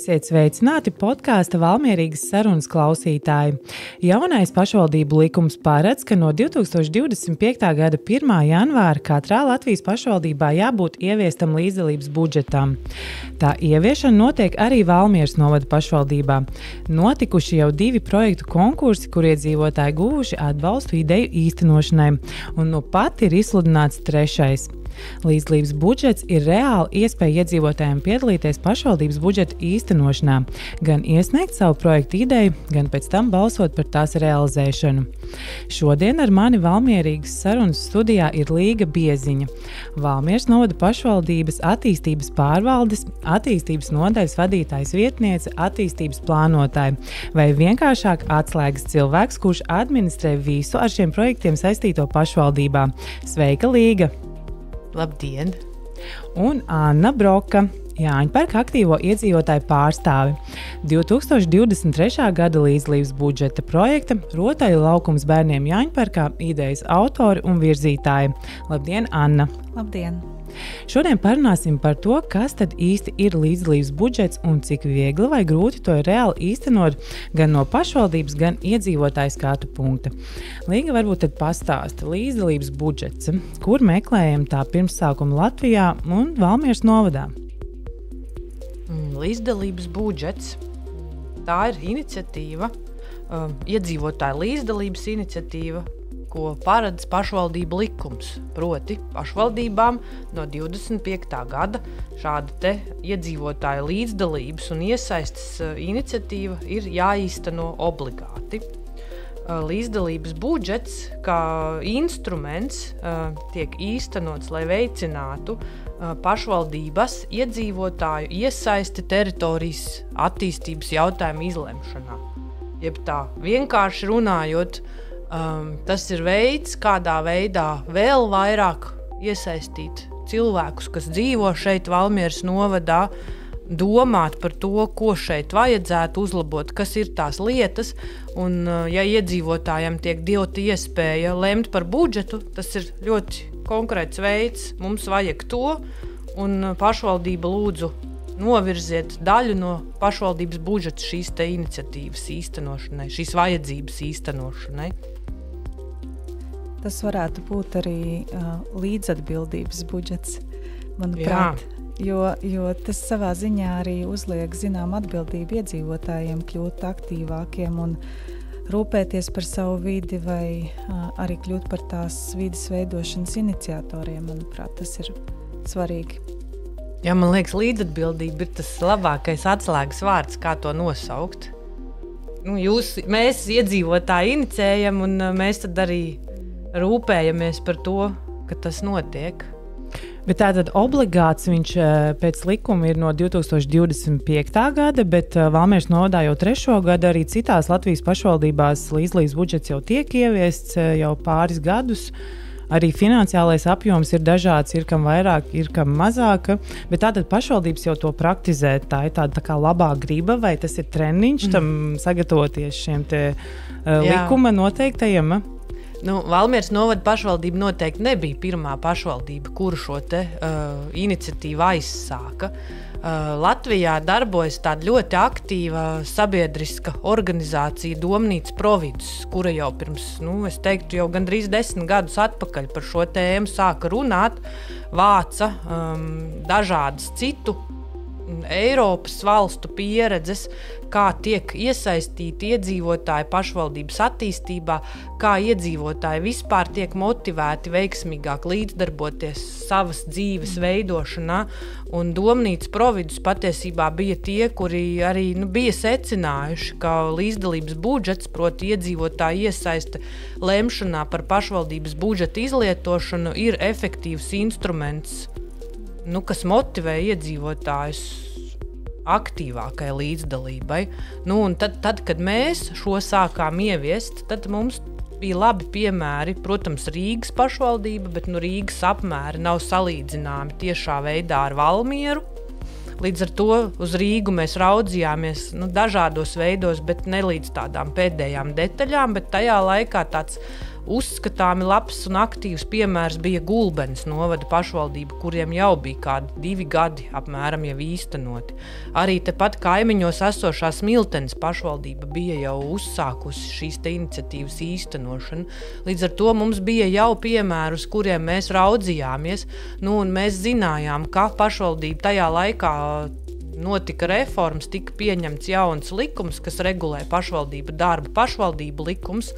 Esiet sveicināti podkāsta Valmierīgas sarunas klausītāji. Jaunais pašvaldību likums paredz, ka no 2025. gada 1. janvāra katrā Latvijas pašvaldībā jābūt ieviestam līdzdalības budžetam. Tā ieviešana notiek arī Valmieras novada pašvaldībā. Notikuši jau 2 projektu konkursi, kur iedzīvotāji guvuši atbalstu ideju īstenošanai, un nu pat ir izsludināts 3. Līdzdalības budžets ir reāli iespēja iedzīvotājiem piedalīties pašvaldības budžeta īstenošanā, gan iesniegt savu projektu ideju, gan pēc tam balsot par tās realizēšanu. Šodien ar mani Valmierīgas sarunas studijā ir Līga Bieziņa, Valmieras novada pašvaldības attīstības pārvaldes, attīstības nodaļas vadītājas vietniece, attīstības plānotāja vai vienkāršāk atslēgas cilvēks, kurš administrē visu ar šiem projektiem saistīto pašvaldībā. Sveika, Līga! Labdien! Un Anna Broka, Jāņparka aktīvo iedzīvotāju pārstāve. 2023. gada līdzdalības budžeta projekta Rotaļu laukums bērniem Jāņparkā idejas autori un virzītāji. Labdien, Anna! Labdien! Šodien parunāsim par to, kas tad īsti ir līdzdalības budžets un cik viegli vai grūti to ir reāli īstenot gan no pašvaldības, gan iedzīvotāju skatu punkta. Līga varbūt tad pastāsta līdzdalības budžets, kur meklējam tā pirmsākuma Latvijā un Valmieras novadā. Līdzdalības budžets, tā ir iniciatīva, iedzīvotāju līdzdalības iniciatīva, ko paredz pašvaldību likums. Proti, pašvaldībām no 25. gada šāda te iedzīvotāju līdzdalības un iesaistes iniciatīva ir jāīsteno obligāti. Līdzdalības budžets kā instruments tiek īstenots, lai veicinātu pašvaldības iedzīvotāju iesaisti teritorijas attīstības jautājumu izlemšanā. Jeb tā vienkārši runājot, tas ir veids, kādā veidā vēl vairāk iesaistīt cilvēkus, kas dzīvo šeit Valmieras novadā, domāt par to, ko šeit vajadzētu uzlabot, kas ir tās lietas, un ja iedzīvotājiem tiek dota iespēja lemt par budžetu, tas ir ļoti konkrēts veids, mums vajag to, un pašvaldība lūdzu novirziet daļu no pašvaldības budžeta šīs te iniciatīvas īstenošanai, šīs vajadzības īstenošanai. Tas varētu būt arī līdzatbildības budžets, manuprāt, jo tas savā ziņā arī uzliek zinām atbildību iedzīvotājiem kļūt aktīvākiem un rūpēties par savu vidi vai arī kļūt par tās vides veidošanas iniciatoriem. Manuprāt, tas ir svarīgi. Jā, man liekas, līdzatbildība ir tas labākais atslēgas vārds, kā to nosaukt. Mēs iedzīvotāji inicējam, un mēs tad arī rūpējamies par to, ka tas notiek. Bet tātad obligāts viņš pēc likuma ir no 2025. gada, bet Valmieras novadā jau 3. gadu arī citās Latvijas pašvaldībās līdzdalības budžets jau tiek ieviests jau pāris gadus. Arī finansiālais apjoms ir dažāds, ir kam vairāk, ir kam mazāk, bet tātad pašvaldības jau to praktizē. Tā ir tāda tā kā labā griba, vai tas ir treniņš tam sagatavoties šiem te likuma noteiktajiem? Valmieras novada pašvaldība noteikti nebija pirmā pašvaldība, kuru šo te iniciatīvu aizsāka. Latvijā darbojas tāda ļoti aktīva sabiedriska organizācija Domnīca Providus, kura jau pirms, es teiktu, jau gandrīz 10 gadus atpakaļ par šo tēmu sāka runāt, vāca dažādas citu Eiropas valstu pieredzes, kā tiek iesaistīti iedzīvotāji pašvaldības attīstībā, kā iedzīvotāji vispār tiek motivēti veiksmīgāk līdzdarboties savas dzīves veidošanā, un Domnīca Providus patiesībā bija tie, kuri arī bija secinājuši, ka līdzdalības budžets, proti iedzīvotāji iesaiste lemšanā par pašvaldības budžeta izlietošanu, ir efektīvs instruments, kas motivē iedzīvotājus aktīvākai līdzdalībai. Un tad, kad mēs šo sākām ieviest, tad mums bija labi piemēri, protams, Rīgas pašvaldība, bet Rīgas apmēri nav salīdzināmi tiešā veidā ar Valmieru. Līdz ar to uz Rīgu mēs raudzījāmies dažādos veidos, bet ne līdz tādām pēdējām detaļām, bet tajā laikā tāds uzskatāmi labs un aktīvs piemērs bija Gulbenes novada pašvaldība, kuriem jau bija kādi 2 gadi apmēram jau īstenoti. Arī tepat kaimiņos esošā Smiltenes pašvaldība bija jau uzsākusi šīs te iniciatīvas īstenošanu. Līdz ar to mums bija jau piemēri, uz kuriem mēs raudzījāmies, un mēs zinājām, ka pašvaldība tajā laikā notika reformas, tika pieņemts jauns likums, kas regulē pašvaldību darbu, pašvaldību likums.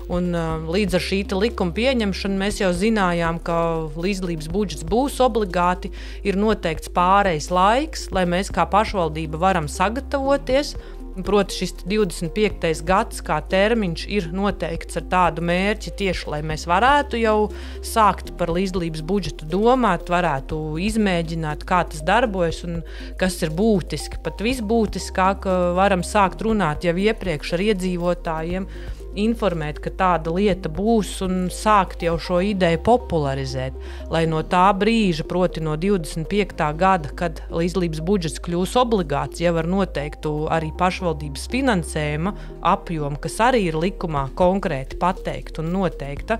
Un līdz ar šī likuma pieņemšanu mēs jau zinājām, ka līdzdalības budžets būs obligāti, ir noteikts pārejas laiks, lai mēs kā pašvaldība varam sagatavoties. Proti šis 25. gads kā termiņš ir noteikts ar tādu mērķi tieši, lai mēs varētu jau sākt par līdzdalības budžetu domāt, varētu izmēģināt, kā tas darbojas un kas ir būtiski. Pat visbūtiskāk varam sākt runāt jau iepriekš ar iedzīvotājiem, informēt, ka tāda lieta būs un sākt jau šo ideju popularizēt, lai no tā brīža, proti no 25. gada, kad līdzdalības budžets kļūs obligāts, jau ar noteiktu arī pašvaldības finansējuma apjomu, kas arī ir likumā konkrēti pateikta un noteikta,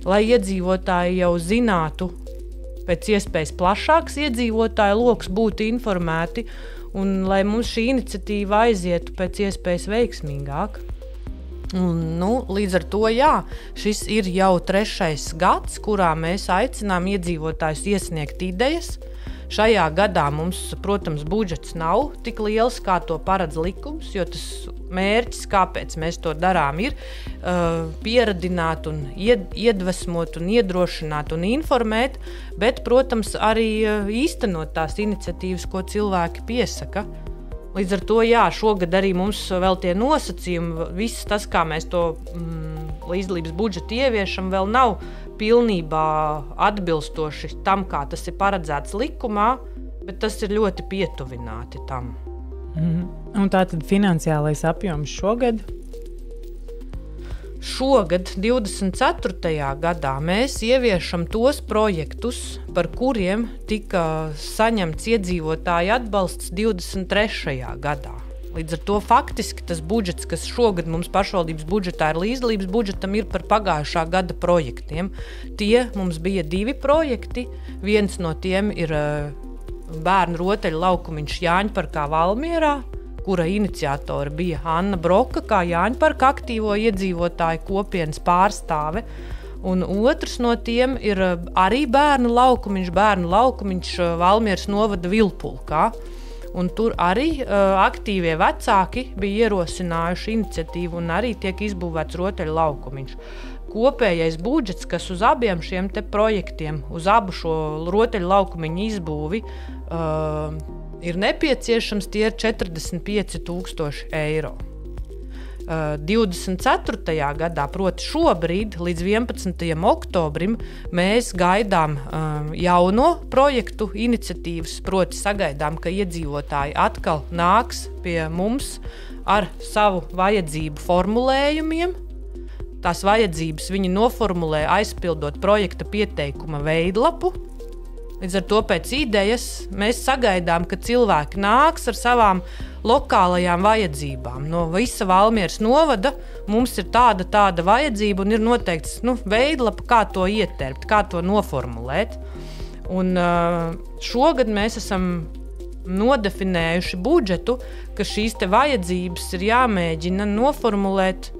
lai iedzīvotāji jau zinātu, pēc iespējas plašāks iedzīvotāju loks būtu informēti un lai mums šī iniciatīva aizietu pēc iespējas veiksmīgāk. Un, līdz ar to, šis ir jau 3. gads, kurā mēs aicinām iedzīvotājus iesniegt idejas. Šajā gadā mums, protams, budžets nav tik liels, kā to paredz likums, jo tas mērķis, kāpēc mēs to darām, ir pieradināt un iedvesmot un iedrošināt un informēt, bet, protams, arī īstenot tās iniciatīvas, ko cilvēki piesaka. Līdz ar to, šogad arī mums vēl tie nosacījumi, viss tas, kā mēs to līdzdalības budžetu ieviešam, vēl nav pilnībā atbilstoši tam, kā tas ir paredzēts likumā, bet tas ir ļoti pietuvināti tam. Un tātad finansiālais apjoms šogad? Šogad, 24. gadā, mēs ieviešam tos projektus, par kuriem tika saņemts iedzīvotāju atbalsts 23. gadā. Līdz ar to faktiski tas budžets, kas šogad mums pašvaldības budžetā ir līdzdalības budžetam, ir par pagājušā gada projektiem. Tie mums bija 2 projekti. Viens no tiem ir bērnu rotaļu laukumiņš Jāņparkā Valmierā, kura iniciatora bija Anna Broka, kā Jāņparka aktīvo iedzīvotāju kopienas pārstāve. Un otrs no tiem ir arī bērnu laukumiņš Valmieras novada Vilpulkā. Un tur arī aktīvie vecāki bija ierosinājuši iniciatīvu un arī tiek izbūvēts rotaļu laukumiņš. Kopējais budžets, kas uz abiem šiem te projektiem, uz abu šo rotaļu laukumiņu izbūvi, ir nepieciešams, tie ir 45,000 eiro. 24. gadā, proti šobrīd, līdz 11. oktobrim, mēs gaidām jauno projektu iniciatīvas, proti sagaidām, ka iedzīvotāji atkal nāks pie mums ar savu vajadzību formulējumiem. Tās vajadzības viņi noformulē aizpildot projekta pieteikuma veidlapu. Līdz ar to pēc idejas mēs sagaidām, ka cilvēki nāks ar savām lokālajām vajadzībām. No visa Valmieras novada mums ir tāda vajadzība un ir noteikts veidlapa, kā to ieterpt, kā to noformulēt. Un šogad mēs esam nodefinējuši budžetu, ka šīs te vajadzības ir jāmēģina noformulēt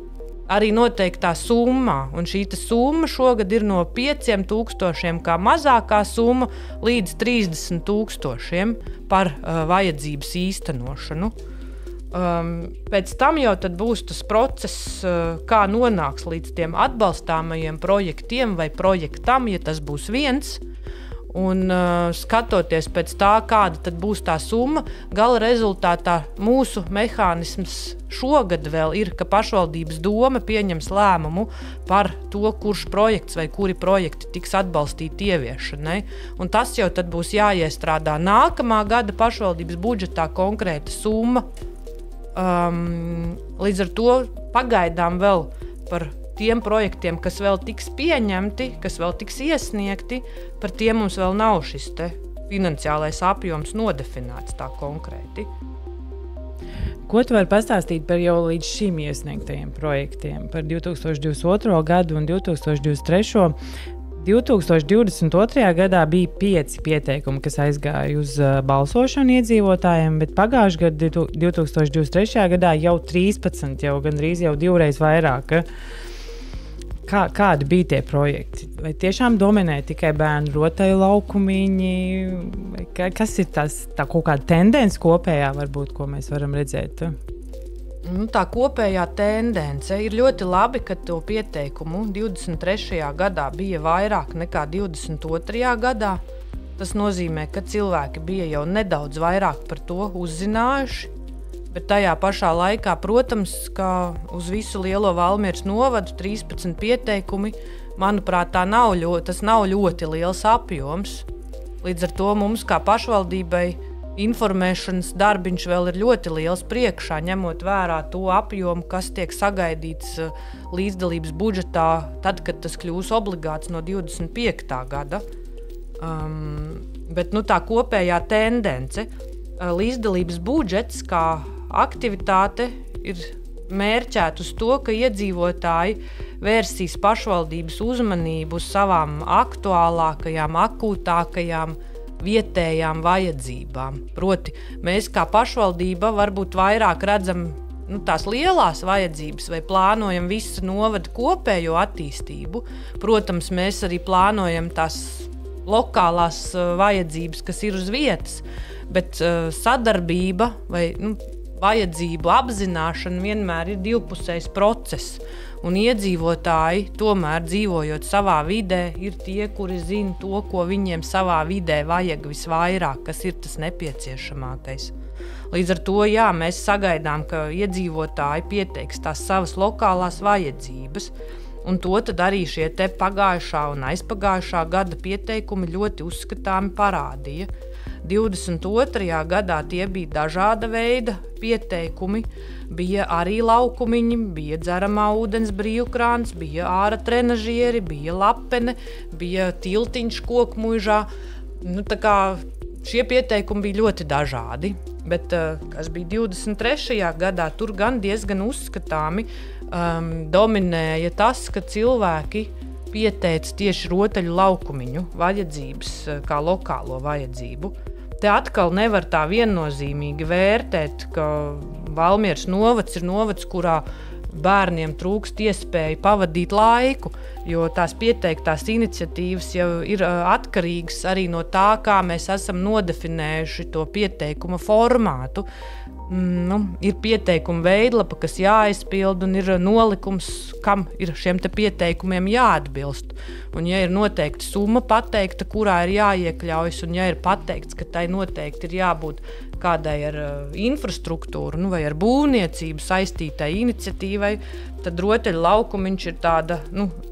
arī noteiktā summā, un šī summa šogad ir no 5,000 kā mazākā summa līdz 30,000 par vajadzības īstenošanu. Pēc tam jau tad būs tas process, kā nonāks līdz tiem atbalstāmajiem projektiem vai projektam, ja tas būs viens. Un skatoties pēc tā, kāda tad būs tā summa, gala rezultātā mūsu mehānisms šogad vēl ir, ka pašvaldības doma pieņems lēmumu par to, kurš projekts vai kuri projekti tiks atbalstīti ieviešanai. Un tas jau tad būs jāiestrādā nākamā gada pašvaldības budžetā konkrēta summa. Līdz ar to pagaidām vēl par tiem projektiem, kas vēl tiks pieņemti, kas vēl tiks iesniegti, par tiem mums vēl nav šis finansiālais apjoms nodefinēts tā konkrēti. Ko tu vari pastāstīt par jau līdz šim iesniegtajiem projektiem, par 2022. gadu un 2023. 2022. gadā bija 5 pieteikumi, kas aizgāja uz balsošanu iedzīvotājiem, bet pagājušajā gadā, 2023. gadā jau 13, jau gandrīz jau 2 reizes vairāk. Kādi bija tie projekti? Vai tiešām dominē tikai bērnu rotaļu laukumiņi? Kas ir tā kaut kāda tendence kopējā, varbūt, ko mēs varam redzēt? Tā kopējā tendence ir ļoti labi, ka to pieteikumu 23. gadā bija vairāk nekā 22. gadā. Tas nozīmē, ka cilvēki bija jau nedaudz vairāk par to uzzinājuši, bet tajā pašā laikā, protams, ka uz visu lielo Valmieras novadu 13 pieteikumi, manuprāt, tas nav ļoti liels apjoms. Līdz ar to mums kā pašvaldībai informēšanas darbiņš vēl ir ļoti liels priekšā, ņemot vērā to apjomu, kas tiek sagaidīts līdzdalības budžetā, tad, kad tas kļūs obligāts no 25. gada. Bet tā kopējā tendence, līdzdalības budžets kā aktivitāte ir mērķēta uz to, ka iedzīvotāji vērsīs pašvaldības uzmanību uz savām aktuālākajām, akūtākajām vietējām vajadzībām. Proti, mēs kā pašvaldība varbūt vairāk redzam tās lielās vajadzības vai plānojam visu novadu kopējo attīstību. Protams, mēs arī plānojam tās lokālās vajadzības, kas ir uz vietas, bet sadarbība vai vajadzību apzināšana vienmēr ir divpusējs process. Un iedzīvotāji, tomēr dzīvojot savā vidē, ir tie, kuri zina to, ko viņiem savā vidē vajag visvairāk, kas ir tas nepieciešamākais. Līdz ar to, jā, mēs sagaidām, ka iedzīvotāji pieteiks tās savas lokālās vajadzības, un to tad arī šie te pagājušā un aizpagājušā gada pieteikumi ļoti uzskatāmi parādīja. 22. gadā tie bija dažāda veida pieteikumi, bija arī laukumiņi, bija dzeramā ūdens brīvkrāns, bija āra trenažieri, bija lapene, bija tiltiņš kokmuižā. Šie pieteikumi bija ļoti dažādi, bet kas bija 23. gadā, tur gan diezgan uzskatāmi dominēja tas, ka cilvēki pieteica tieši rotaļu laukumiņu vajadzības kā lokālo vajadzību. Te atkal nevar tā viennozīmīgi vērtēt, ka Valmieras novads ir novads, kurā bērniem trūkst iespēju pavadīt laiku, jo tās pieteiktās iniciatīvas jau ir atkarīgas arī no tā, kā mēs esam nodefinējuši to pieteikuma formātu. Ir pieteikuma veidlapa, kas jāaizpild, un ir nolikums, kam ir šiem te pieteikumiem jāatbilst. Un ja ir noteikta summa pateikta, kurā ir jāiekļaujas, un ja ir pateikts, ka tai noteikti ir jābūt kādai ar infrastruktūru vai ar būvniecību saistītai iniciatīvai, tad rotaļu laukumiņš ir tāda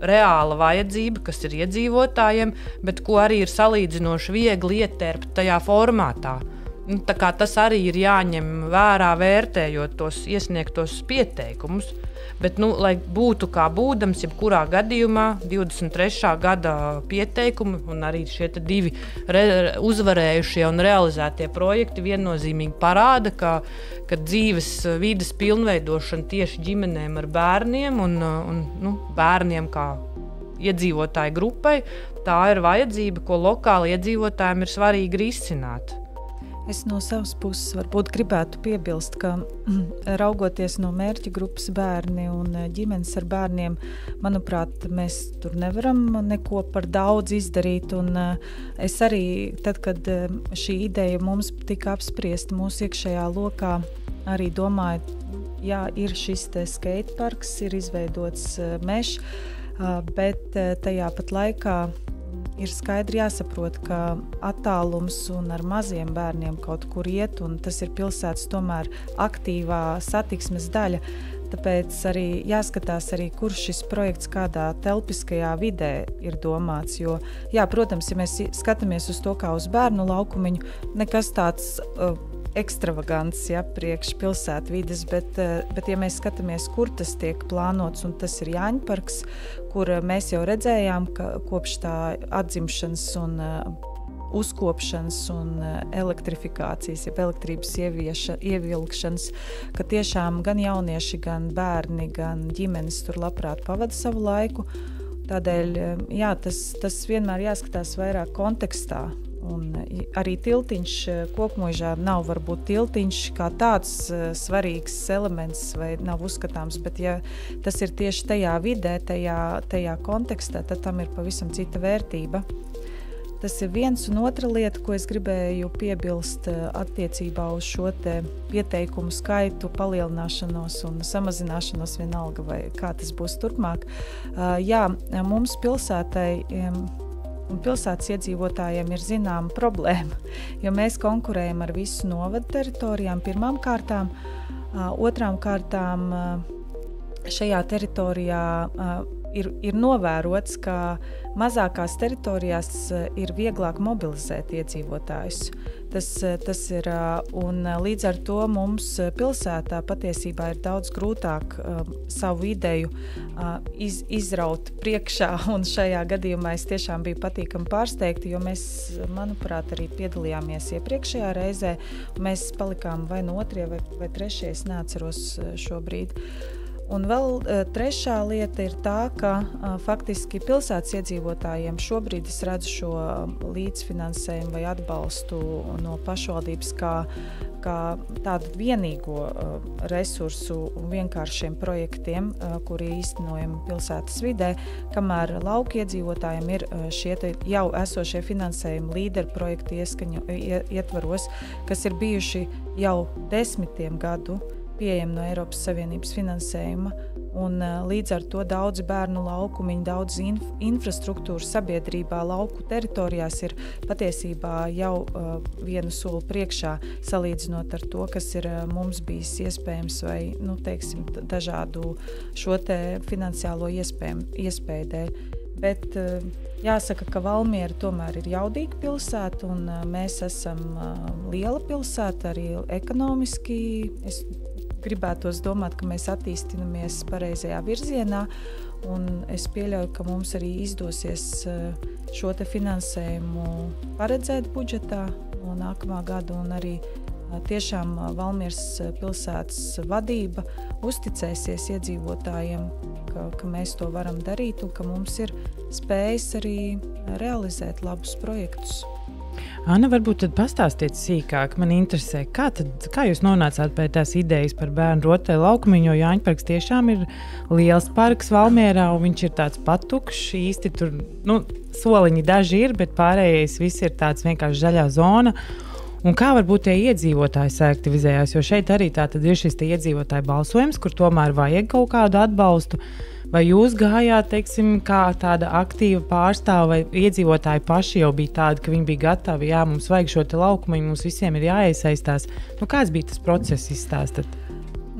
reāla vajadzība, kas ir iedzīvotājiem, bet ko arī ir salīdzinoši viegli ietērpt tajā formātā. Tā kā tas arī ir jāņem vērā, vērtējot tos iesniegtos pieteikumus. Bet, lai būtu kā būdams, jebkurā gadījumā 23. gada pieteikumi un arī šie 2 uzvarējušie un realizētie projekti viennozīmīgi parāda, ka dzīves vides pilnveidošana tieši ģimenēm ar bērniem un bērniem kā iedzīvotāju grupai, tā ir vajadzība, ko lokāli iedzīvotājiem ir svarīgi risināt. Es no savas puses varbūt gribētu piebilst, ka raugoties no mērķa grupas bērni un ģimenes ar bērniem, manuprāt, mēs tur nevaram neko par daudz izdarīt. Un es arī, tad, kad šī ideja mums tika apspriesta mūsu iekšējā lokā, arī domāju, jā, ir šis te skateparks, ir izveidots mežs, bet tajā pat laikā ir skaidri jāsaprot, ka attālums un ar maziem bērniem kaut kur iet, un tas ir pilsētas tomēr aktīvā satiksmes daļa. Tāpēc arī jāskatās, kur šis projekts kādā telpiskajā vidē ir domāts. Jo, jā, protams, ja mēs skatāmies uz to kā uz bērnu laukumiņu, nekas tāds ekstravagants, priekš pilsētvides, bet ja mēs skatāmies, kur tas tiek plānots, un tas ir Jāņparks, kur mēs jau redzējām, ka kopš tā atzimšanas uzkopšanas un elektrifikācijas, jeb elektrības ievilkšanas, ka tiešām gan jaunieši, gan bērni, gan ģimenes tur labprāt pavada savu laiku. Tādēļ, jā, tas vienmēr jāskatās vairāk kontekstā. Un arī tiltiņš Kokmuižā nav varbūt tiltiņš kā tāds svarīgs elements vai nav uzskatāms, bet ja tas ir tieši tajā vidē, tajā kontekstā, tad tam ir pavisam cita vērtība. Tas ir viens, un otra lieta, ko es gribēju piebilst attiecībā uz šo te pieteikumu skaitu palielināšanos un samazināšanos vienalga, vai kā tas būs turpmāk. Jā, mums pilsētai un pilsētas iedzīvotājiem ir zināma problēma, jo mēs konkurējam ar visu novadu teritorijām pirmām kārtām, otrām kārtām šajā teritorijā ir novērots, ka mazākās teritorijās ir vieglāk mobilizēt iedzīvotājus. Tas ir, un līdz ar to mums pilsētā patiesībā ir daudz grūtāk savu ideju izraut priekšā, un šajā gadījumā es tiešām biju patīkami pārsteigta, jo mēs, manuprāt, arī piedalījāmies iepriekšējā reizē, un mēs palikām vai no otrie vai trešie, es neatceros šobrīd. Un vēl trešā lieta ir tā, ka faktiski pilsētas iedzīvotājiem šobrīd es redzu šo līdzfinansējumu vai atbalstu no pašvaldības kā tādu vienīgo resursu un vienkāršiem projektiem, kuri īstenojami pilsētas vidē, kamēr lauku iedzīvotājiem ir šie jau esošie finansējumi līderu projektu ietvaros, kas ir bijuši jau 10 gadu pieejami no Eiropas Savienības finansējuma, un līdz ar to daudzi bērnu laukumiņi, daudz infrastruktūras sabiedrībā lauku teritorijās ir patiesībā jau vienu soli priekšā, salīdzinot ar to, kas ir mums bijis iespējams vai, teiksim, dažādu šo te finansiālo iespēju dēļ. Bet jāsaka, ka Valmiera tomēr ir jaudīga pilsēta, un mēs esam liela pilsēta, arī ekonomiski. Es gribētos domāt, ka mēs attīstinamies pareizajā virzienā, un es pieļauju, ka mums arī izdosies šo te finansējumu paredzēt budžetā no nākamā gada, un arī tiešām Valmieras pilsētas vadība uzticēsies iedzīvotājiem, ka mēs to varam darīt un ka mums ir spējas arī realizēt labus projektus. Anna, varbūt tad pastāstiet sīkāk, man interesē, kā jūs nonācāt pie tās idejas par bērnu rotaļu laukumiņu, jo Jāņparks tiešām ir liels parks Valmierā, un viņš ir tāds patukšs, īsti tur, soliņi daži ir, bet pārējais viss ir tāds vienkārši zaļā zona. Un kā varbūt tie iedzīvotāji saaktivizējās, jo šeit arī tātad ir šis iedzīvotāju balsojums, kur tomēr vajag kaut kādu atbalstu. Vai jūs gājāt, teiksim, kā tāda aktīva pārstāve, vai iedzīvotāji paši jau bija tādi, ka viņi bija gatavi, jā, mums vajag šo te laukumiņu, mums visiem ir jāiesaistās. Kāds bija tas process, izstāstat?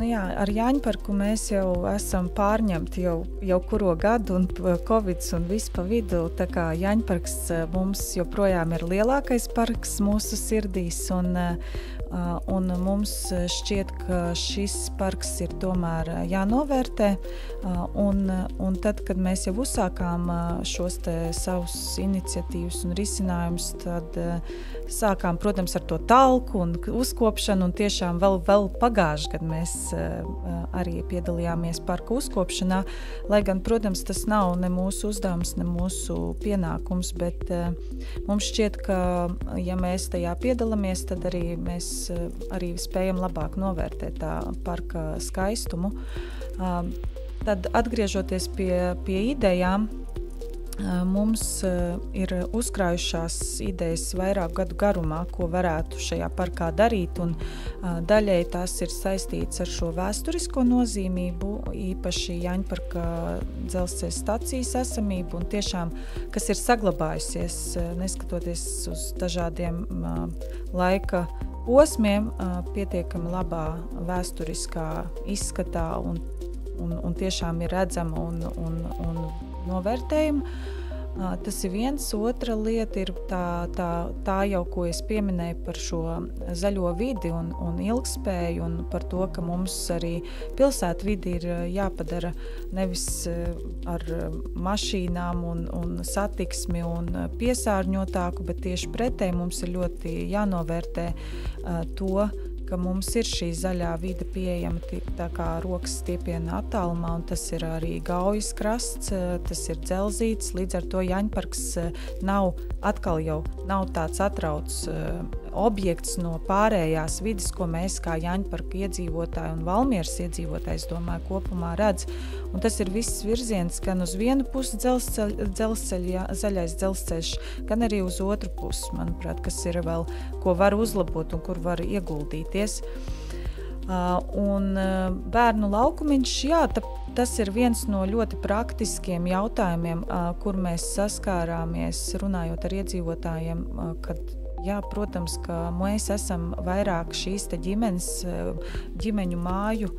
Jā, ar Jāņparku mēs jau esam pārņemti jau kuro gadu, un Covids un viss pa vidu, tā kā Jāņparks mums joprojām ir lielākais parks mūsu sirdīs, un mums šķiet, ka šis parks ir tomēr jānovērtē, un tad, kad mēs jau uzsākām šos te savus iniciatīvas un risinājumus, tad sākām, protams, ar to talku un uzkopšanu, un tiešām vēl pagājuši, kad mēs arī piedalījāmies parka uzkopšanā, lai gan, protams, tas nav ne mūsu uzdevums, ne mūsu pienākums, bet mums šķiet, ka, ja mēs tajā piedalāmies, tad arī mēs arī spējam labāk novērtēt tā parka skaistumu. Tad, atgriežoties pie idejām, mums ir uzkrājušās idejas vairāk gadu garumā, ko varētu šajā parkā darīt, un daļēji tās ir saistīts ar šo vēsturisko nozīmību, īpaši Jāņparka dzelzceļa stacijas esamību, un tiešām, kas ir saglabājusies, neskatoties uz dažādiem laika posmiem, pietiekami labā vēsturiskā izskatā un tiešām ir redzama un novērtējama. Tas ir viens. Otra lieta ir tā jau, ko es pieminēju par šo zaļo vidi un ilgspēju, un par to, ka mums arī pilsētu vidi ir jāpadara nevis ar mašīnām un satiksmi un piesārņotāku, bet tieši pretēji mums ir ļoti jānovērtē to, ka mums ir šī zaļā vide pieejama tā kā rokas stiepiena attālumā, un tas ir arī Gaujas krasts, tas ir Dzelzītes, līdz ar to Jaņparks nav tāds atrauts objekts no pārējās vides, ko mēs kā Jaņparka iedzīvotāji un Valmieras iedzīvotāji, es domāju, kopumā redz. Un tas ir viss virziens gan uz vienu pusi zaļais dzelzceļš, gan arī uz otru pusi, manuprāt, kas ir vēl, ko var uzlabot un kur var ieguldīties. Un bērnu laukumiņš, tas ir viens no ļoti praktiskiem jautājumiem, kur mēs saskārāmies runājot ar iedzīvotājiem, kad protams, ka mēs esam vairāk šīs te ģimeņu māju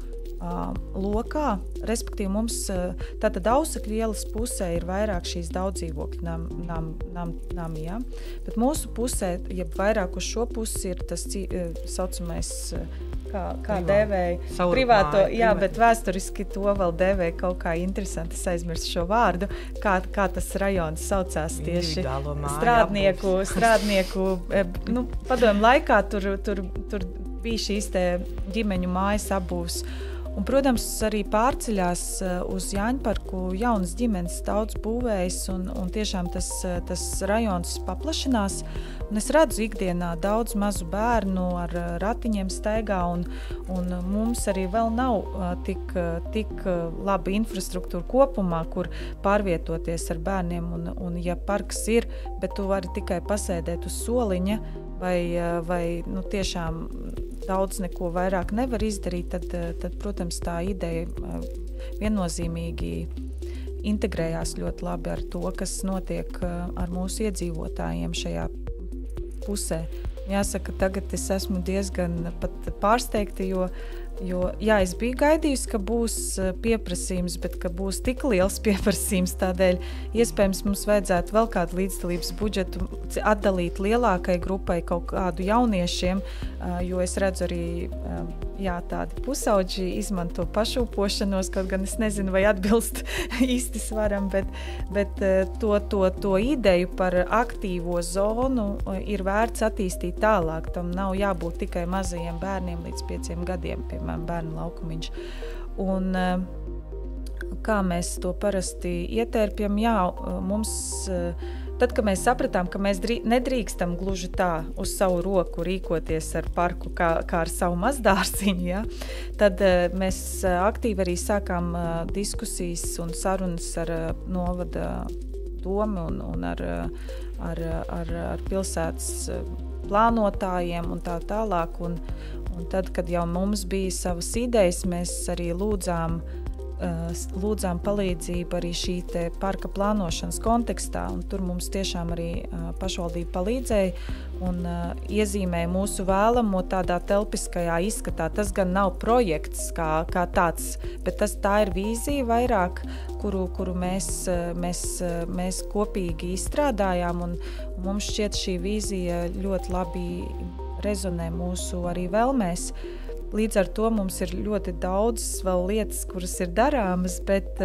lokā, respektīvi mums tātad Ausakļu ielas pusē ir vairāk šīs daudzdzīvokļu nami, bet mūsu pusē, ja vairāk uz šo pusi ir tas saucamais, kā dēvēja privāto, bet vēsturiski to vēl dēvēja kaut kā interesanti, es aizmirstu šo vārdu, kā tas rajons saucās tieši strādnieku, padomju laikā tur bija šīs te ģimeņu mājas apbūves. Un, protams, arī pārceļās uz Jāņparku jaunas ģimenes daudz būvējas un tiešām tas rajons paplašinās. Un es redzu ikdienā daudz mazu bērnu ar ratiņiem staigā un mums arī vēl nav tik laba infrastruktūra kopumā, kur pārvietoties ar bērniem un ja parks ir, bet tu vari tikai pasēdēt uz soliņa vai tiešām daudz neko vairāk nevar izdarīt, tad protams, tā ideja viennozīmīgi integrējās ļoti labi ar to, kas notiek ar mūsu iedzīvotājiem šajā pusē. Jāsaka, tagad es esmu diezgan pat pārsteigta, jo es biju gaidījusi, ka būs pieprasījums, bet ka būs tik liels pieprasījums, tādēļ iespējams mums vajadzētu vēl kādu līdzdalības budžetu atdalīt lielākai grupai kaut kādu jauniešiem, jo es redzu arī tādi pusauģi izmanto pašūpošanos, kaut gan es nezinu, vai atbilst īsti svaram, bet to ideju par aktīvo zonu ir vērts attīstīt tālāk. Tam nav jābūt tikai mazajiem bērniem līdz 5 gadiem, piemēram, bērnu laukumiņš. Un kā mēs to parasti ietērpjam, mums... Tad, kad mēs sapratām, ka mēs nedrīkstam gluži tā uz savu roku rīkoties ar parku kā ar savu mazdārziņu, tad mēs aktīvi arī sākām diskusijas un sarunas ar novada domu un ar pilsētas plānotājiem un tā tālāk. Un tad, kad jau mums bija savas idejas, mēs arī lūdzām palīdzību arī šī te parka plānošanas kontekstā, un tur mums tiešām arī pašvaldība palīdzēja un iezīmēja mūsu vēlamo tādā telpiskajā izskatā. Tas gan nav projekts kā tāds, bet tā ir vīzija vairāk, kuru mēs kopīgi izstrādājām, un mums šķiet šī vīzija ļoti labi rezonē mūsu arī vēlmēs. Līdz ar to mums ir ļoti daudz vēl lietas, kuras ir darāmas, bet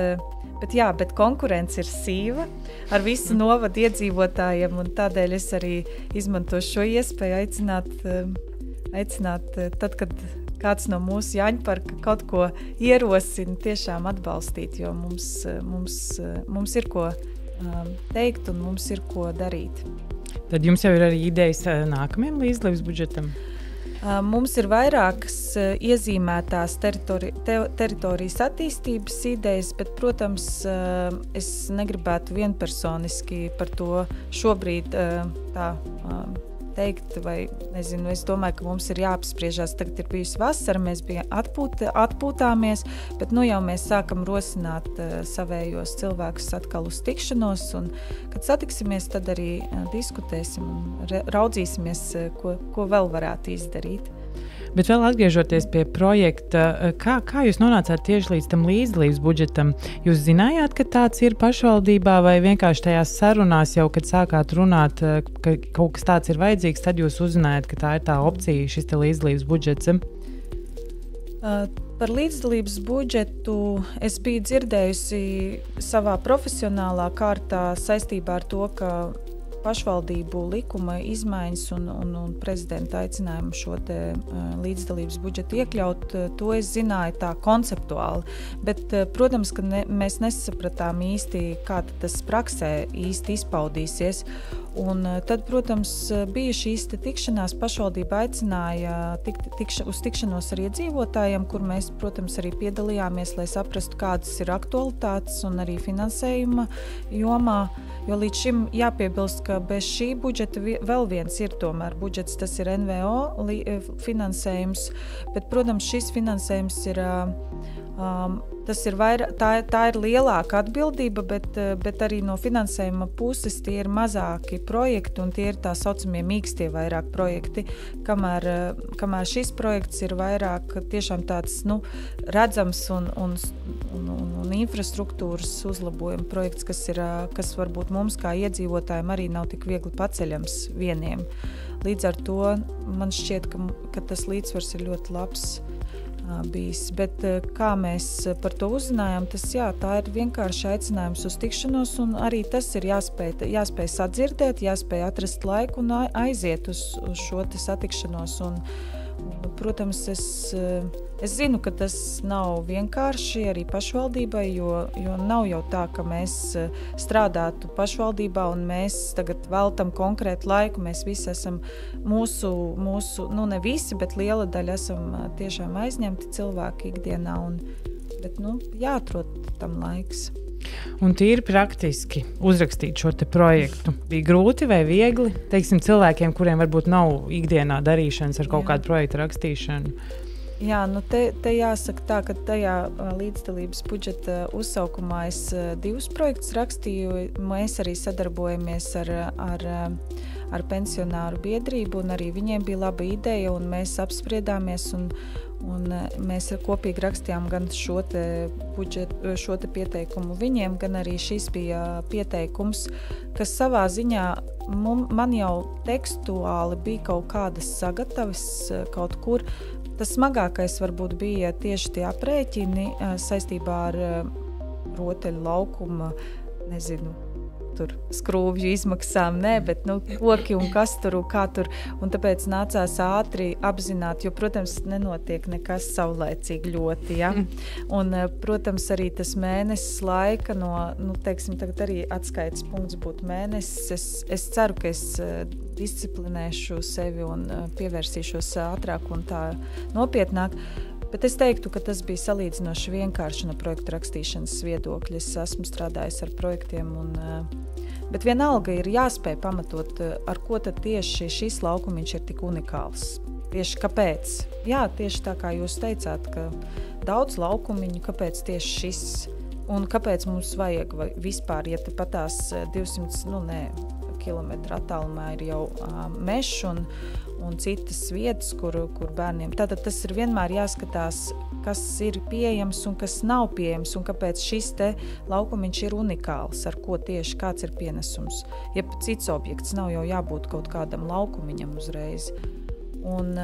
konkurence ir sīva ar visu novadu iedzīvotājiem, un tādēļ es arī izmantošu šo iespēju aicināt tad, kad kāds no mūsu Jaņparka kaut ko ierosina, tiešām atbalstīt, jo mums ir ko teikt un mums ir ko darīt. Tad jums jau ir arī idejas nākamajam līdzdalības budžetam? Mums ir vairākas iezīmētās teritorijas attīstības idejas, bet, protams, es negribētu vienpersoniski par to šobrīd tā teikt, vai nezinu, es domāju, ka mums ir jāapspriežās. Tagad ir bijusi vasara, mēs atpūtāmies, bet jau mēs sākam rosināt savējos cilvēkus atkal uz tikšanos, un kad satiksimies, tad arī diskutēsim un raudzīsimies, ko vēl varētu izdarīt. Bet vēl atgriežoties pie projekta, kā jūs nonācāt tieši līdz tam līdzdalības budžetam? Jūs zinājāt, ka tāds ir pašvaldībā, vai vienkārši tajās sarunās jau, kad sākāt runāt, ka kaut kas tāds ir vajadzīgs, tad jūs uzzinājāt, ka tā ir tā opcija, šis te līdzdalības budžets? Par līdzdalības budžetu es biju dzirdējusi savā profesionālā kārtā saistībā ar to, ka pašvaldību likuma izmaiņas un prezidenta aicinājumu šo te līdzdalības budžetu iekļaut, to es zināju tā konceptuāli. Bet, protams, ka mēs nesapratām īsti, kā tas praksē īsti izpaudīsies. Un tad, protams, bija šīs tikšanās, pašvaldība aicināja uz tikšanos ar iedzīvotājiem, kur mēs, protams, arī piedalījāmies, lai saprastu, kādas ir aktualitātes un arī finansējuma jomā. Jo līdz šim jāpiebilst, ka bez šī budžeta vēl viens ir tomēr budžets, tas ir NVO finansējums, bet, protams, šis finansējums ir, tā ir lielāka atbildība, bet arī no finansējuma puses tie ir mazāki projekti un tie ir tā saucamie mīkstie vairāk projekti, kamēr šis projekts ir vairāk tiešām tāds, redzams un infrastruktūras uzlabojuma projekts, kas varbūt mums kā iedzīvotājiem arī nav tik viegli paceļams vieniem. Līdz ar to man šķiet, ka tas līdzsvars ir ļoti labs bijis. Bet kā mēs par to uzzinājām, tā ir vienkārši aicinājums uz tikšanos, un arī tas ir jāspēj sadzirdēt, jāspēj atrast laiku un aiziet uz šo satikšanos. Un, protams, es zinu, ka tas nav vienkārši arī pašvaldībai, jo nav jau tā, ka mēs strādātu pašvaldībā un mēs tagad veltam konkrētu laiku. Mēs visi esam mūsu ne visi, bet liela daļa esam tiešām aizņemti cilvēki ikdienā, bet jāatrod tam laiks. Un tīri praktiski uzrakstīt šo te projektu. Bija grūti vai viegli? Teiksim, cilvēkiem, kuriem varbūt nav ikdienā darīšanas ar kaut kādu projektu rakstīšanu. Jā, te jāsaka tā, ka tajā līdzdalības budžeta uzsaukumā es 2 projektus rakstīju. Mēs arī sadarbojamies ar pensionāru biedrību, un arī viņiem bija laba ideja, un mēs apspriedāmies, un mēs kopīgi rakstījām gan šo te pieteikumu viņiem, gan arī šis bija pieteikums, kas savā ziņā man jau tekstuāli bija kaut kādas sagatavas kaut kur. Tas smagākais varbūt bija tieši tie aprēķini saistībā ar rotaļu laukuma, tur skrūvju izmaksām, bet koki un kas tur, kā tur, un tāpēc nācās ātri apzināt, jo, protams, nenotiek nekas saulēcīgi ļoti, ja? Un, protams, arī tas mēnesis laika teiksim, tagad arī atskaites punkts būtu mēnesis. Es ceru, ka es disciplinēšu sevi un pievērsīšos ātrāk un tā nopietnāk. Bet es teiktu, ka tas bija salīdzinoši vienkārši no projektu rakstīšanas viedokļa. Es esmu strādājis ar projektiem, bet vienalga ir jāspēj pamatot, ar ko tad tieši šis laukumiņš ir tik unikāls. Tieši kāpēc? Jā, tieši tā kā jūs teicāt, ka daudz laukumiņu, kāpēc tieši šis? Un kāpēc mums vajag vispār, ja te patās 200 kilometru attālumā ir jau mežs un citas vietas, kur bērniem. Tātad tas ir vienmēr jāskatās, kas ir pieejams un kas nav pieejams, un kāpēc šis te laukumiņš ir unikāls, ar ko tieši kāds ir pienesums. Ja cits objekts nav jau jābūt kaut kādam laukumiņam uzreiz. Un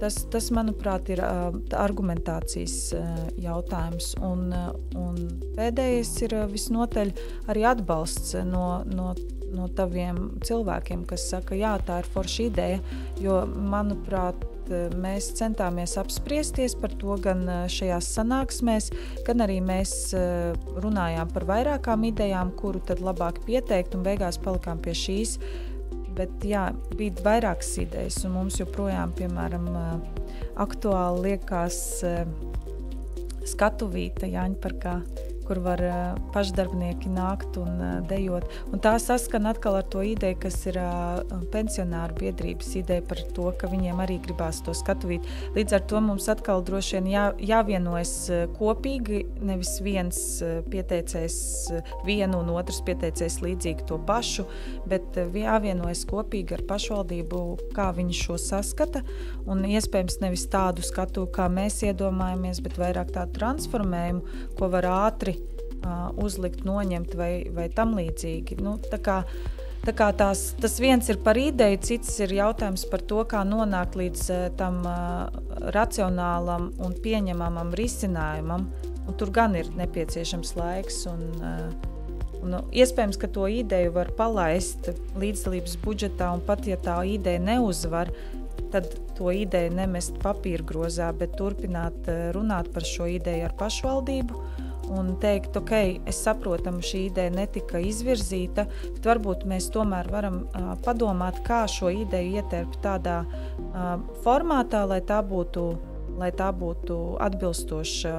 tas manuprāt, ir argumentācijas jautājums. Un pēdējais ir visnotaļ arī atbalsts no taviem cilvēkiem, kas saka, jā, tā ir forša ideja, jo, manuprāt, mēs centāmies apspriesties par to gan šajās sanāksmēs, gan arī mēs runājām par vairākām idejām, kuru tad labāk pieteikt, un beigās palikām pie šīs. Bet, jā, bija vairākas idejas, un mums joprojām, piemēram, aktuāli liekas skatuvīte Jāņparkā, kur var pašdarbnieki nākt un dejot. Un tā saskan atkal ar to ideju, kas ir pensionāru biedrības ideja par to, ka viņiem arī gribās to skatuvīt. Līdz ar to mums atkal droši vien jāvienojas kopīgi, nevis viens pieteicējs vienu un otrs pieteicējs līdzīgi to pašu, bet jāvienojas kopīgi ar pašvaldību, kā viņi šo saskata, un iespējams nevis tādu skatu, kā mēs iedomājamies, bet vairāk tādu transformējumu, ko var ātri uzlikt, noņemt vai tam līdzīgi. Nu, tā kā tas viens ir par ideju, cits ir jautājums par to, kā nonākt līdz tam racionālam un pieņemamam risinājumam. Un tur gan ir nepieciešams laiks un iespējams, ka to ideju var palaist līdzdalības budžetā, un pat ja tā ideja neuzvar, tad to ideju nemest papīrgrozā, bet turpināt runāt par šo ideju ar pašvaldību un teikt, ok, es saprotam, šī ideja netika izvirzīta, bet varbūt mēs tomēr varam padomāt, kā šo ideju ietērpt tādā formātā, lai tā būtu atbilstoša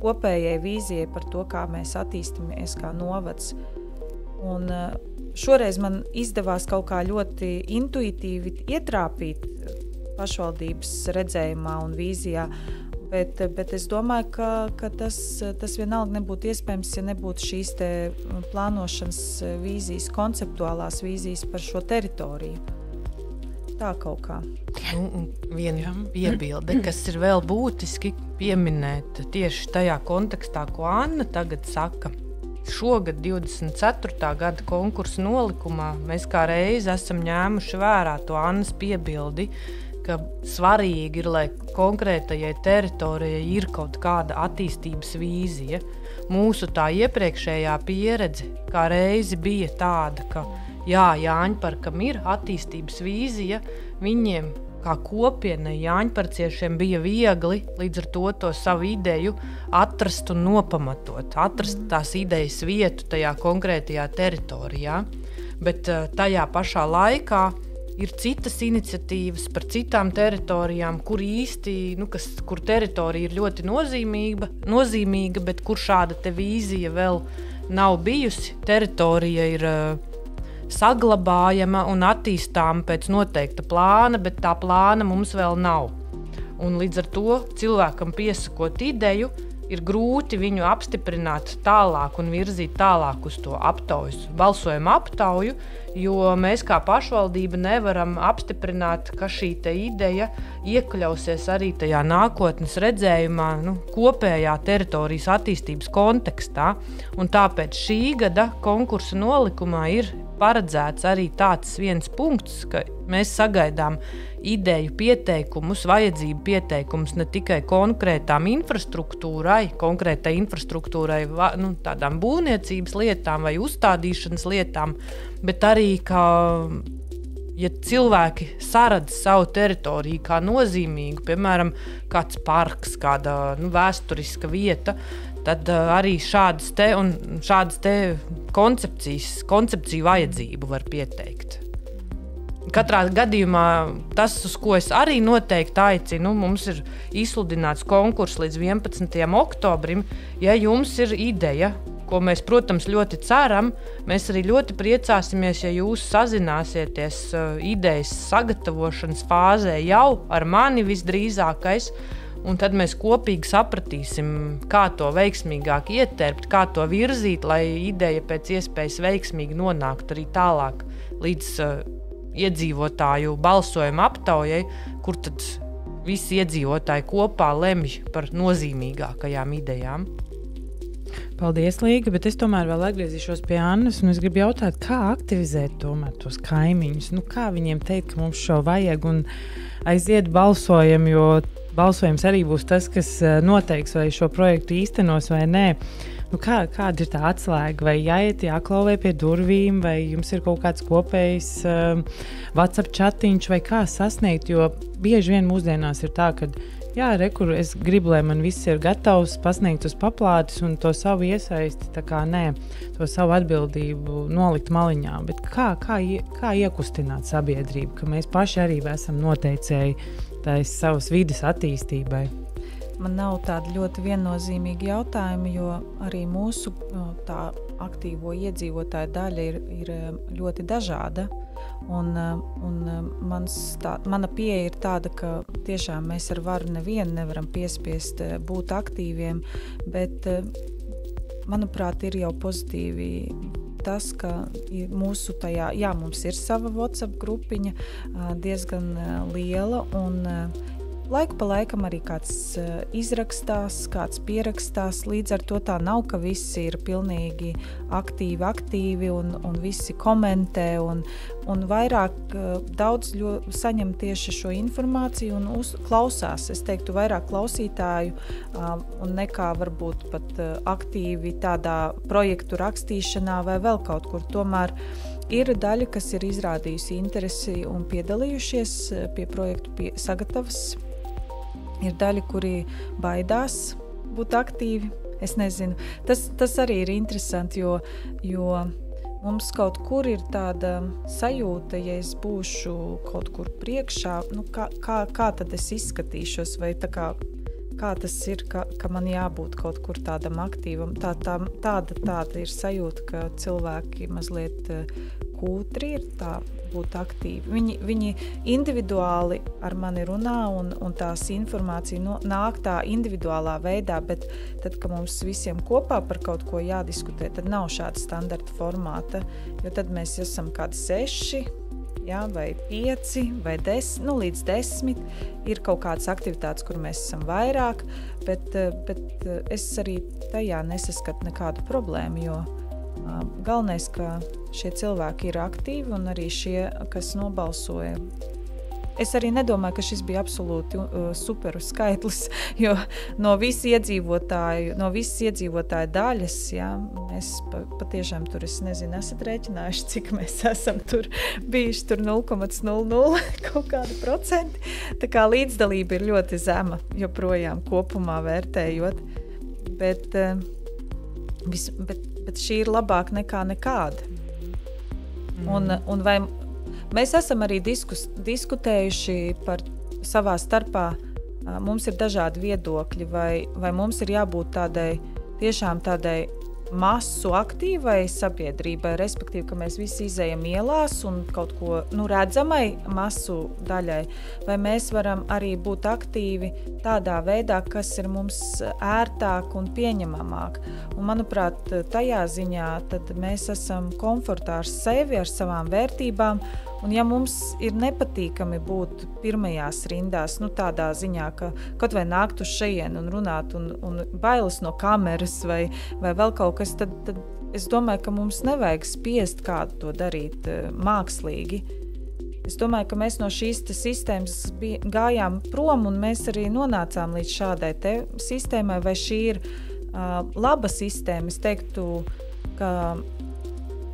kopējai vīzijai par to, kā mēs attīstamies kā novads. Un šoreiz man izdevās kaut kā ļoti intuitīvi ietrāpīt pašvaldības redzējumā un vīzijā, bet es domāju, ka tas vienalga nebūtu iespējams, ja nebūtu šīs te plānošanas vīzijas, konceptuālās vīzijas par šo teritoriju. Tā kaut kā. Viena piebilde, kas ir vēl būtiski pieminēt tieši tajā kontekstā, ko Anna tagad saka. Šogad 24. gada konkursa nolikumā mēs kā reizi esam ņēmuši vērā to Annas piebildi, ka svarīgi ir, lai konkrētajai teritorijai ir kaut kāda attīstības vīzija. Mūsu tā iepriekšējā pieredze kā reizi bija tāda, ka Jāņparkam ir attīstības vīzija, viņiem kā kopienai Jāņparciešiem bija viegli līdz ar to savu ideju atrast un nopamatot, atrast tās idejas vietu tajā konkrētajā teritorijā, bet tajā pašā laikā ir citas iniciatīvas par citām teritorijām, kur īsti, kur teritorija ir ļoti nozīmīga, bet kur šāda te vīzija vēl nav bijusi. Teritorija ir saglabājama un attīstāma pēc noteikta plāna, bet tā plāna mums vēl nav. Un līdz ar to cilvēkam piesakot ideju, ir grūti viņu apstiprināt tālāk un virzīt tālāk uz to balsojumu aptauju, jo mēs kā pašvaldība nevaram apstiprināt, ka šī te ideja iekļausies arī tajā nākotnes redzējumā, kopējā teritorijas attīstības kontekstā. Un tāpēc šī gada konkursa nolikumā ir paredzēts arī tāds viens punkts, ka mēs sagaidām ideju pieteikumus, vajadzību pieteikumus ne tikai konkrētām konkrētai infrastruktūrai, tādām būvniecības lietām vai uzstādīšanas lietām, bet arī, ka, ja cilvēki saredz savu teritoriju kā nozīmīgu, piemēram, kāds parks, kāda vēsturiska vieta, tad arī šādas te koncepciju vajadzību var pieteikt. Katrā gadījumā tas, uz ko es arī noteikti aicinu, mums ir izsludināts konkurss līdz 11. oktobrim. Ja jums ir ideja, ko mēs, protams, ļoti ceram, mēs arī ļoti priecāsimies, ja jūs sazināsieties idejas sagatavošanas fāzē jau ar mani visdrīzākais, un tad mēs kopīgi sapratīsim, kā to veiksmīgāk ietērpt, kā to virzīt, lai ideja pēc iespējas veiksmīgi nonāktu arī tālāk līdz iedzīvotāju balsojuma aptaujai, kur tad visi iedzīvotāji kopā lemj par nozīmīgākajām idejām. Paldies, Līga, bet es tomēr vēl atgriezīšos pie Annas, un es gribu jautāt, kā aktivizēt tomēr tos kaimiņus, kā viņiem teikt, ka mums šo vajag un aiziet balsojam, jo balsojums arī būs tas, kas noteiks, vai šo projektu īstenos vai nē. Kāda ir tā atslēga? Vai jāiet jāklauvē pie durvīm, vai jums ir kaut kāds kopējs WhatsApp chatiņš, vai kā sasniegt? Jo bieži vien mūsdienās ir tā, ka kur es gribu, lai man viss ir gatavs pasniegt uz paplātes un to savu iesaisti, to savu atbildību nolikt maliņā. Bet kā iekustināt sabiedrību, ka mēs paši arī esam noteicēji savas vides attīstībai? man nav tādi ļoti viennozīmīgi jautājumi, jo arī mūsu tā aktīvo iedzīvotāju daļa ir ļoti dažāda. Mana pieeja ir tāda, ka tiešām mēs ar varu nevienu nevaram piespiest būt aktīviem, bet, manuprāt, ir jau pozitīvi tas, ka mūsu tajā, mums ir sava WhatsApp grupiņa, diezgan liela, un laiku pa laikam arī kāds izrakstās, kāds pierakstās, līdz ar to tā nav, ka visi ir pilnīgi aktīvi un visi komentē, un vairāk daudz saņem tieši šo informāciju un klausās. Es teiktu, vairāk klausītāju un nekā varbūt pat aktīvi tādā projektu rakstīšanā vai vēl kaut kur. Tomēr ir daļa, kas ir izrādījusi interesi un piedalījušies pie projektu sagatavas. Ir daļa, kuri baidās būt aktīvi. Es nezinu. Tas arī ir interesanti, jo mums kaut kur ir tāda sajūta, ja es būšu kaut kur priekšā, kā tad es izskatīšos, vai kā tas ir, ka man jābūt kaut kur tādam aktīvam. Tāda ir sajūta, ka cilvēki mazliet kūtri ir tā būt aktīvi. Viņi individuāli ar mani runā un tās informācija nāk tā individuālā veidā, bet tad, kad mums visiem kopā par kaut ko jādiskutē, tad nav šāda standarta formāta, jo tad mēs esam kādi 6, vai 5, vai 10, līdz 10 ir kaut kādas aktivitātes, kur mēs esam vairāk, bet es arī tajā nesaskatu nekādu problēmu, jo galvenais, ka šie cilvēki ir aktīvi un arī šie, kas nobalsoja. Es arī nedomāju, ka šis bija absolūti superu skaitlis, jo no visas iedzīvotāju daļas, mēs patiešām tur, es nezinu, esat rēķinājuši, cik mēs esam tur bijuši tur 0,00 kaut kādi procenti. Tā kā līdzdalība ir ļoti zema, joprojām kopumā vērtējot, bet šī ir labāk nekā nekāda. Un vai mēs esam arī diskutējuši par savā starpā, mums ir dažādi viedokļi, vai mums ir jābūt tiešām tādai masu aktīvai sabiedrībai, respektīvi, ka mēs visi izejam ielās un kaut ko redzamai masu daļai, vai mēs varam arī būt aktīvi tādā veidā, kas ir mums ērtāk un pieņemamāk. Un, manuprāt, tajā ziņā tad mēs esam komfortā ar sevi, ar savām vērtībām, un ja mums ir nepatīkami būt pirmajās rindās, tādā ziņā, ka kaut vai nākt uz šejienu un runāt un bailes no kameras vai vēl kaut kas, tad es domāju, ka mums nevajag spiest kādu to darīt mākslīgi. Es domāju, ka mēs no šīs sistēmas gājām prom un mēs arī nonācām līdz šādai sistēmai, vai šī ir laba sistēma. Es teiktu, ka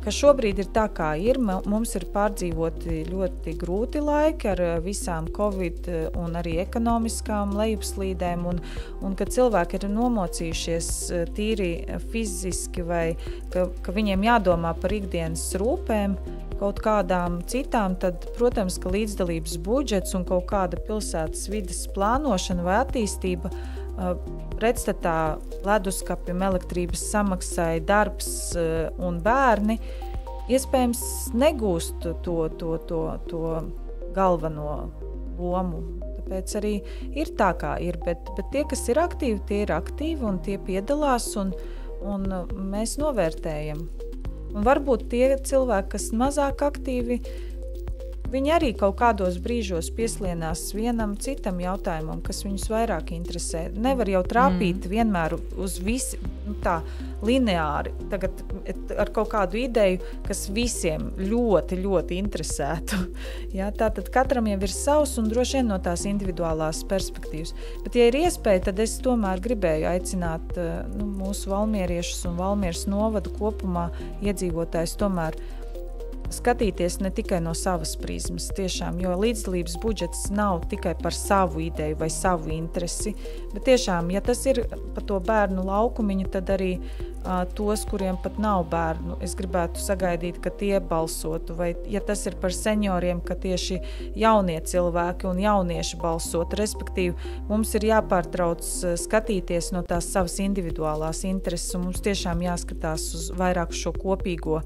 šobrīd ir tā, kā ir. Mums ir pārdzīvoti ļoti grūti laiki ar visām Covid un arī ekonomiskām lejupslīdēm, un kad cilvēki ir nomocījušies tīri fiziski vai ka viņiem jādomā par ikdienas rūpēm, kaut kādām citām, tad, protams, ka līdzdalības budžets un kaut kāda pilsētas vides plānošana vai attīstība pretstatā leduskapim, elektrības samaksai, darbs un bērni iespējams negūst to galveno lomu. Tāpēc arī ir tā, kā ir, bet tie, kas ir aktīvi, tie ir aktīvi un tie piedalās un mēs novērtējam. Un varbūt tie cilvēki, kas mazāk aktīvi, viņi arī kaut kādos brīžos pieslienās vienam citam jautājumam, kas viņus vairāk interesē. Nevar jau trāpīt vienmēr uz visi tā lineāri, tagad ar kaut kādu ideju, kas visiem ļoti, ļoti interesētu. Tātad katram jau ir savs un droši vien no tās individuālās perspektīvas. Bet, ja ir iespēja, tad es tomēr gribēju aicināt mūsu valmieriešus un Valmieras novadu kopumā iedzīvotājus tomēr skatīties ne tikai no savas prizmas, tiešām, jo līdzdalības budžets nav tikai par savu ideju vai savu interesi, bet tiešām, ja tas ir par to bērnu laukumiņu, tad arī tos, kuriem pat nav bērnu, es gribētu sagaidīt, ka tie balsotu, vai ja tas ir par senioriem, ka tieši jaunie cilvēki un jaunieši balsotu, respektīvi, mums ir jāpārtrauc skatīties no tās savas individuālās intereses, un mums tiešām jāskatās uz vairāk šo kopīgo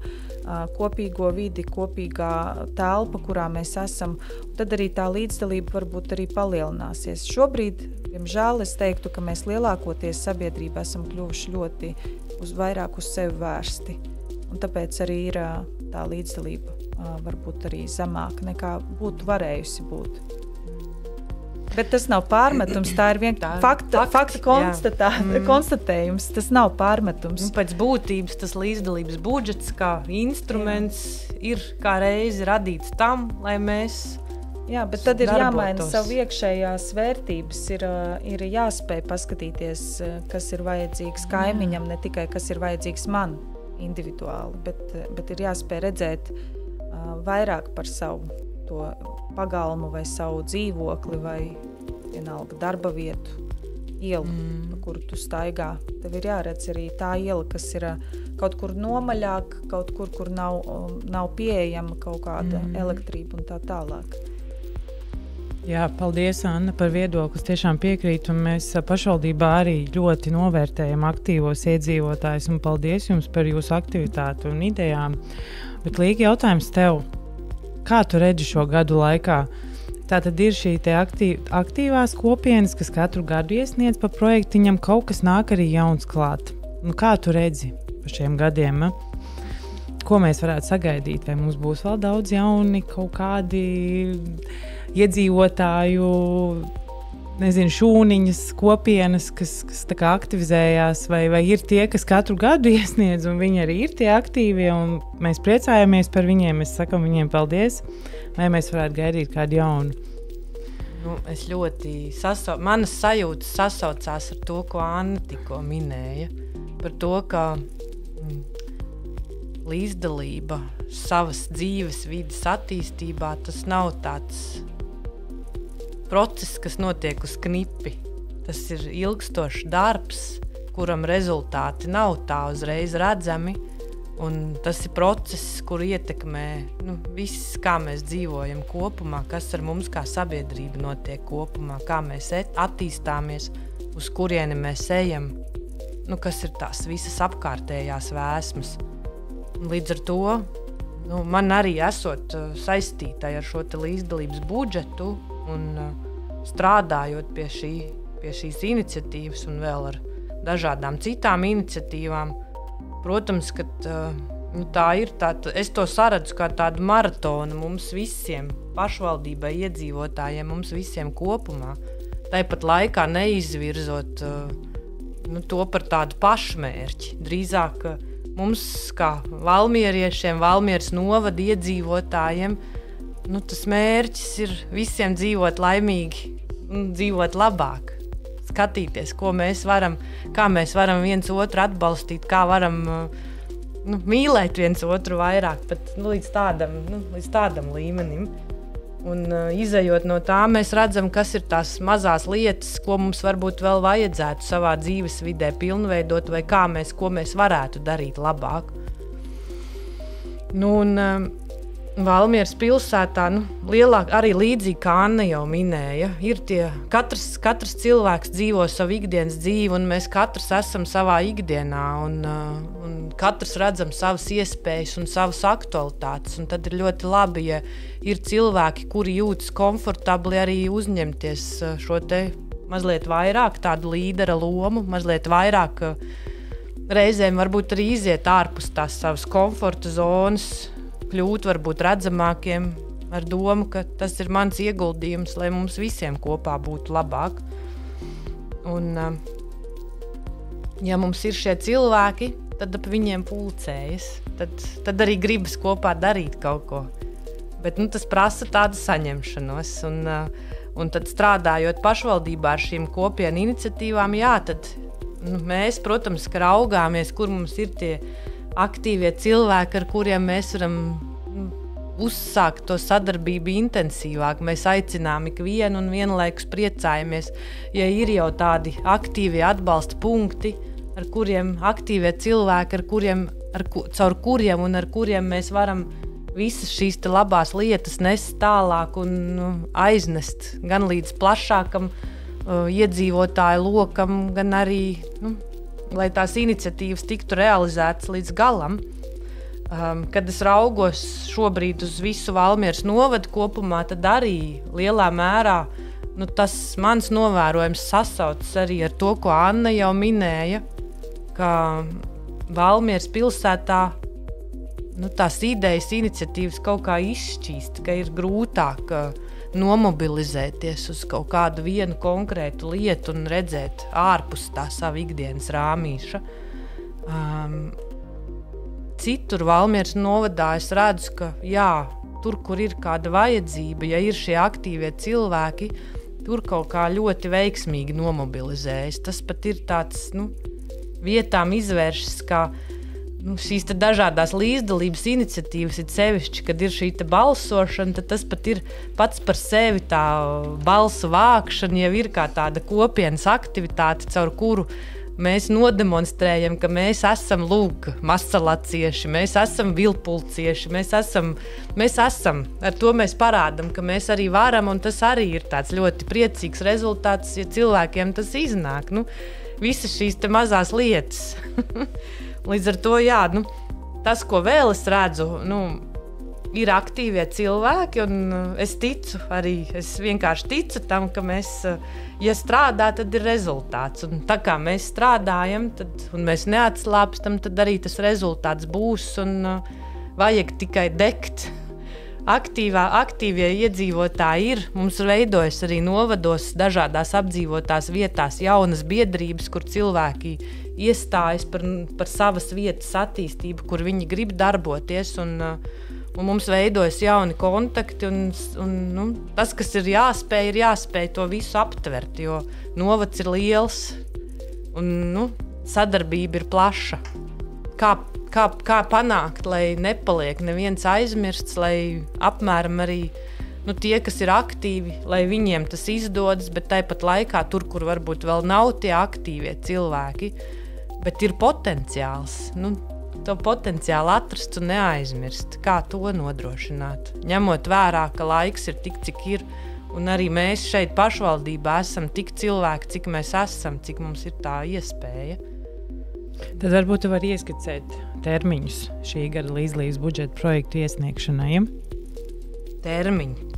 vidi, kopīgā telpa, kurā mēs esam, tad arī tā līdzdalība varbūt arī palielināsies. Šobrīd, diemžēl, es teiktu, ka mēs lielākoties sabiedrībā esam kļuvuši ļoti vairāk uz sevi vērsti, un tāpēc arī ir tā līdzdalība varbūt arī zemāka nekā būtu varējusi būt. Bet tas nav pārmetums, tā ir fakta konstatējums, tas nav pārmetums. Pēc būtības tas līdzdalības budžets kā instruments ir kā reizi radīts tam, lai mēs Jā, bet tad ir jāmaina savu iekšējās vērtības, ir jāspēj paskatīties, kas ir vajadzīgs kaimiņam, ne tikai kas ir vajadzīgs man individuāli, bet ir jāspēj redzēt vairāk par savu to pagalmu vai savu dzīvokli vai vienalga darba vietu, ielu, pa kuru tu staigā. Tev ir jāredz arī tā iela, kas ir kaut kur nomaļāk, kaut kur nav pieejama kaut kāda elektrība un tā tālāk. Jā, paldies, Anna, par viedokli. Es tiešām piekrītu, un mēs pašvaldībā arī ļoti novērtējam aktīvos iedzīvotājus, un paldies jums par jūsu aktivitāti un idejām. Bet, Līga, jautājums tev, kā tu redzi šo gadu laikā? Tātad ir šī te aktīvās kopienas, kas katru gadu iesniedz pa projektiņam, kaut kas nāk arī jauns klāt. Kā tu redzi pa šiem gadiem? Ko mēs varētu sagaidīt? Vai mums būs vēl daudz jauni kaut kādi iedzīvotāju, šūniņas, kopienas, kas tā kā aktivizējās, vai ir tie, kas katru gadu iesniedz, un viņi arī ir tie aktīvie, un mēs priecājamies par viņiem, mēs sakam viņiem paldies, vai mēs varētu gaidīt kādu jaunu? Es ļoti manas sajūtas sasaucās ar to, ko Anna tikko minēja, par to, ka līdzdalība savas dzīves vides attīstībā, tas nav tāds process, kas notiek uz knipi. Tas ir ilgstošs darbs, kuram rezultāti nav tā uzreiz redzami, un tas ir process, kur ietekmē viss, kā mēs dzīvojam kopumā, kas ar mums kā sabiedrība notiek kopumā, kā mēs attīstāmies, uz kurieni mēs ejam, kas ir tās visas apkārtējās vēsmas. Līdz ar to man arī esot saistītai ar šo te līdzdalības budžetu un strādājot pie šīs iniciatīvas un vēl ar dažādām citām iniciatīvām, protams, ka tā ir es to saredzu kā tādu maratonu mums visiem, pašvaldībai, iedzīvotājiem, mums visiem kopumā. Tāpat laikā neizvirzot to par tādu pašmērķi. Drīzāk mums, kā valmieriešiem, Valmieras novada iedzīvotājiem, tas mērķis ir visiem dzīvot laimīgi un dzīvot labāk. Skatīties, kā mēs varam viens otru atbalstīt, kā varam mīlēt viens otru vairāk, pat līdz tādam līmenim. Un izejot no tā, mēs redzam, kas ir tās mazās lietas, ko mums varbūt vēl vajadzētu savā dzīvesvidē pilnveidot, vai ko mēs varētu darīt labāk. Valmieras pilsētā, arī līdzīgi kā Anna jau minēja, ir katrs cilvēks dzīvo savu ikdienas dzīvi, un mēs katrs esam savā ikdienā, un katrs redzam savas iespējas un savas aktualitātes, un tad ir ļoti labi, ja ir cilvēki, kuri jūtas komfortabli arī uzņemties šo te mazliet vairāk tādu līdera lomu, mazliet vairāk reizēm varbūt arī iziet ārpus tās savas komforta zonas, kļūt varbūt redzamākiem ar domu, ka tas ir mans ieguldījums, lai mums visiem kopā būtu labāk. Un, ja mums ir šie cilvēki, tad ap viņiem pulcējas, tad arī gribas kopā darīt kaut ko. Bet tas prasa tādu saņemšanos, un tad strādājot pašvaldībā ar šīm kopienu iniciatīvām, tad mēs, protams, raugāmies, kur mums ir tie aktīvie cilvēki, ar kuriem mēs varam uzsākt to sadarbību intensīvāk. Mēs aicinām ikvienu un vienlaikus priecājamies, ja ir jau tādi aktīvie atbalsta punkti, ar kuriem aktīvie cilvēki, caur kuriem un ar kuriem mēs varam visas šīs te labās lietas nest tālāk un aiznest gan līdz plašākam iedzīvotāju lokam, gan arī, lai tās iniciatīvas tiktu realizētas līdz galam. Kad es raugos šobrīd uz visu Valmieras novadu kopumā, tad arī lielā mērā tas mans novērojums sasaucas arī ar to, ko Anna jau minēja, ka Valmieras pilsētā tās idejas, iniciatīvas kaut kā izšķīst, ka ir grūtāk nomobilizēties uz kaut kādu vienu konkrētu lietu un redzēt ārpus tā savu ikdienas rāmīša. Citur Valmieras novadā es redzu, ka tur, kur ir kāda vajadzība, ja ir šie aktīvie cilvēki, tur kaut kā ļoti veiksmīgi nomobilizējas. Tas pat ir tāds, vietām izvēršas, kā šīs dažādās līdzdalības iniciatīvas, ir sevišķi, kad ir šī balsošana, tad tas pat ir pats par sevi tā balsu vākšana, jau ir kā tāda kopienas aktivitāte, caur kuru mēs nodemonstrējam, ka mēs esam masalacieši, mēs esam vilpulcieši, mēs esam, ar to mēs parādam, ka mēs arī varam, un tas arī ir tāds ļoti priecīgs rezultāts, ja cilvēkiem tas iznāk. Visas šīs te mazās lietas. Līdz ar to, tas, ko vēl es redzu, ir aktīvie cilvēki, un es vienkārši ticu tam, ka mēs, ja strādā, tad ir rezultāts. Un tā kā mēs strādājam, un mēs neatslāpstam, tad arī tas rezultāts būs, un vajag tikai degt. Aktīvie iedzīvotāji ir. Mums veidojas arī novados dažādās apdzīvotās vietās jaunas biedrības, kur cilvēki iestājas par savas vietas attīstību, kur viņi grib darboties, un mums veidojas jauni kontakti, un tas, kas ir jāspēj to visu aptvert, jo novads ir liels, un sadarbība ir plaša. Kā panākt, lai nepaliek neviens aizmirsts, lai apmēram arī tie, kas ir aktīvi, lai viņiem tas izdodas, bet tāpat laikā tur, kur varbūt vēl nav tie aktīvie cilvēki, bet ir potenciāls. To potenciāli atrast un neaizmirst. Kā to nodrošināt? Ņemot vērā, ka laiks ir tik, cik ir, un arī mēs šeit pašvaldībā esam tik cilvēki, cik mēs esam, cik mums ir tā iespēja. Tad varbūt tu vari ieskicēt termiņus šī gada līdzdalības budžeta projektu iesniegšanai. Termiņi.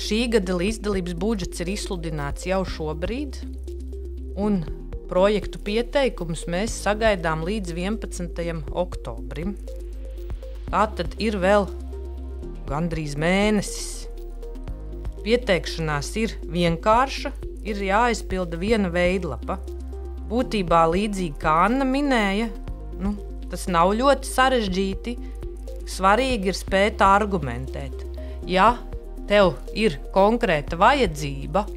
Šī gada līdzdalības budžets ir izsludināts jau šobrīd, un projektu pieteikumus mēs sagaidām līdz 11. oktobrim. Tātad ir vēl gandrīz mēnesis. Pieteikšanās ir vienkārša, ir jāizpilda viena veidlapa. Būtībā līdzīgi kā Anna minēja, tas nav ļoti sarežģīti. Svarīgi ir spēt argumentēt. Ja tev ir konkrēta vajadzība,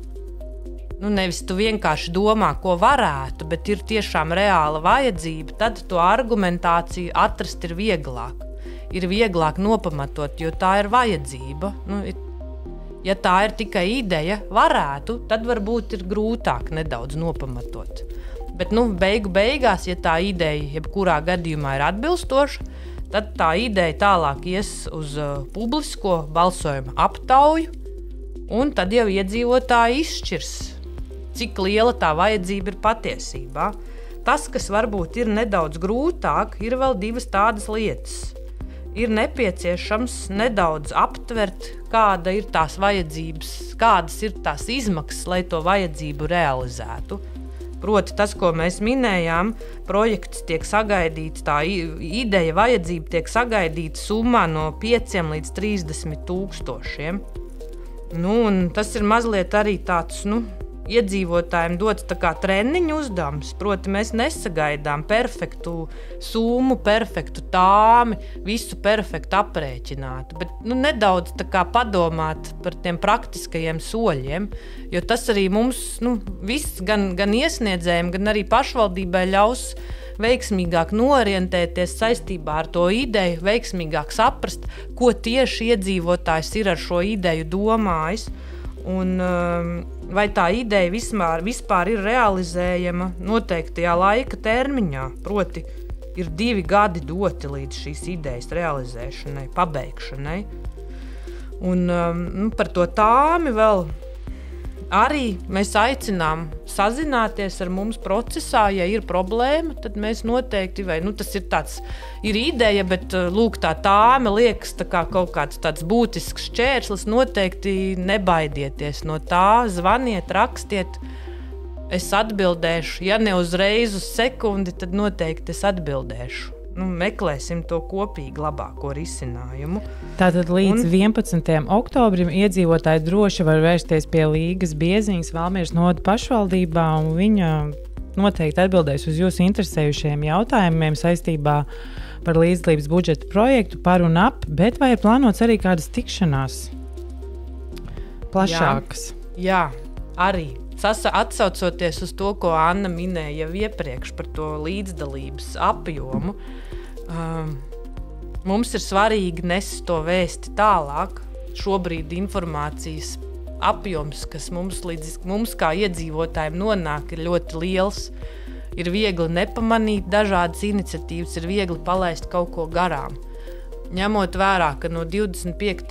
nevis tu vienkārši domā, ko varētu, bet ir tiešām reāla vajadzība, tad to argumentāciju atrast ir vieglāk. Ir vieglāk nopamatot, jo tā ir vajadzība. Ja tā ir tikai ideja, varētu, tad varbūt ir grūtāk nedaudz nopamatot. Bet beigās, ja tā ideja jebkurā gadījumā ir atbilstoša, tad tā ideja tālāk ies uz publisko balsojumu aptauju, un tad jau iedzīvotāji izšķirs, cik liela tā vajadzība ir patiesībā. Tas, kas varbūt ir nedaudz grūtāk, ir vēl divas tādas lietas. Ir nepieciešams nedaudz aptvert, kāda ir tās vajadzības, kādas ir tās izmaksas, lai to vajadzību realizētu. Proti tas, ko mēs minējām, projekts tiek sagaidīts, tā ideja, vajadzība tiek sagaidīta summā no 5 līdz 30 tūkstošiem. Un tas ir mazliet arī tāds, iedzīvotājiem dots tā kā treniņu uzdevums. Proti mēs nesagaidām perfektu summu, perfektu tāmi, visu perfektu aprēķinātu, bet nedaudz tā kā padomāt par tiem praktiskajiem soļiem, jo tas arī mums, viss gan iesniedzējiem, gan arī pašvaldībai ļaus veiksmīgāk norientēties saistībā ar to ideju, veiksmīgāk saprast, ko tieši iedzīvotājs ir ar šo ideju domājis. Un, vai tā ideja vispār ir realizējama noteiktajā laika termiņā, proti ir 2 gadi doti līdz šīs idejas realizēšanai, pabeigšanai. Un par to tāmi vēl arī mēs aicinām sazināties ar mums procesā, ja ir problēma, tad mēs noteikti, tas ir tāds, ir ideja, bet lūk, tā tāme liekas tā kā kaut kāds tāds būtisks šķērslis, noteikti nebaidieties no tā, zvaniet, rakstiet, es atbildēšu, ja ne uzreiz uz sekundi, tad noteikti es atbildēšu. Meklēsim to kopīgi labāko risinājumu. Tātad līdz 11. oktobrim iedzīvotāji droši var vērsties pie Līgas Bieziņas Valmieras novada pašvaldībā, un viņa noteikti atbildēs uz jūsu interesējušiem jautājumiem saistībā par līdzdalības budžeta projektu par un ap, bet vai ir plānots arī kādas tikšanās plašākas? Jā, arī. Atsaucoties uz to, ko Anna minēja jau iepriekš par to līdzdalības apjomu, mums ir svarīgi nest to vēsti tālāk. Šobrīd informācijas apjoms, kas mums kā iedzīvotājiem nonāk, ir ļoti liels. Ir viegli nepamanīt dažādas iniciatīvas, ir viegli palaist kaut ko garām. Ņemot vērā, ka no 25.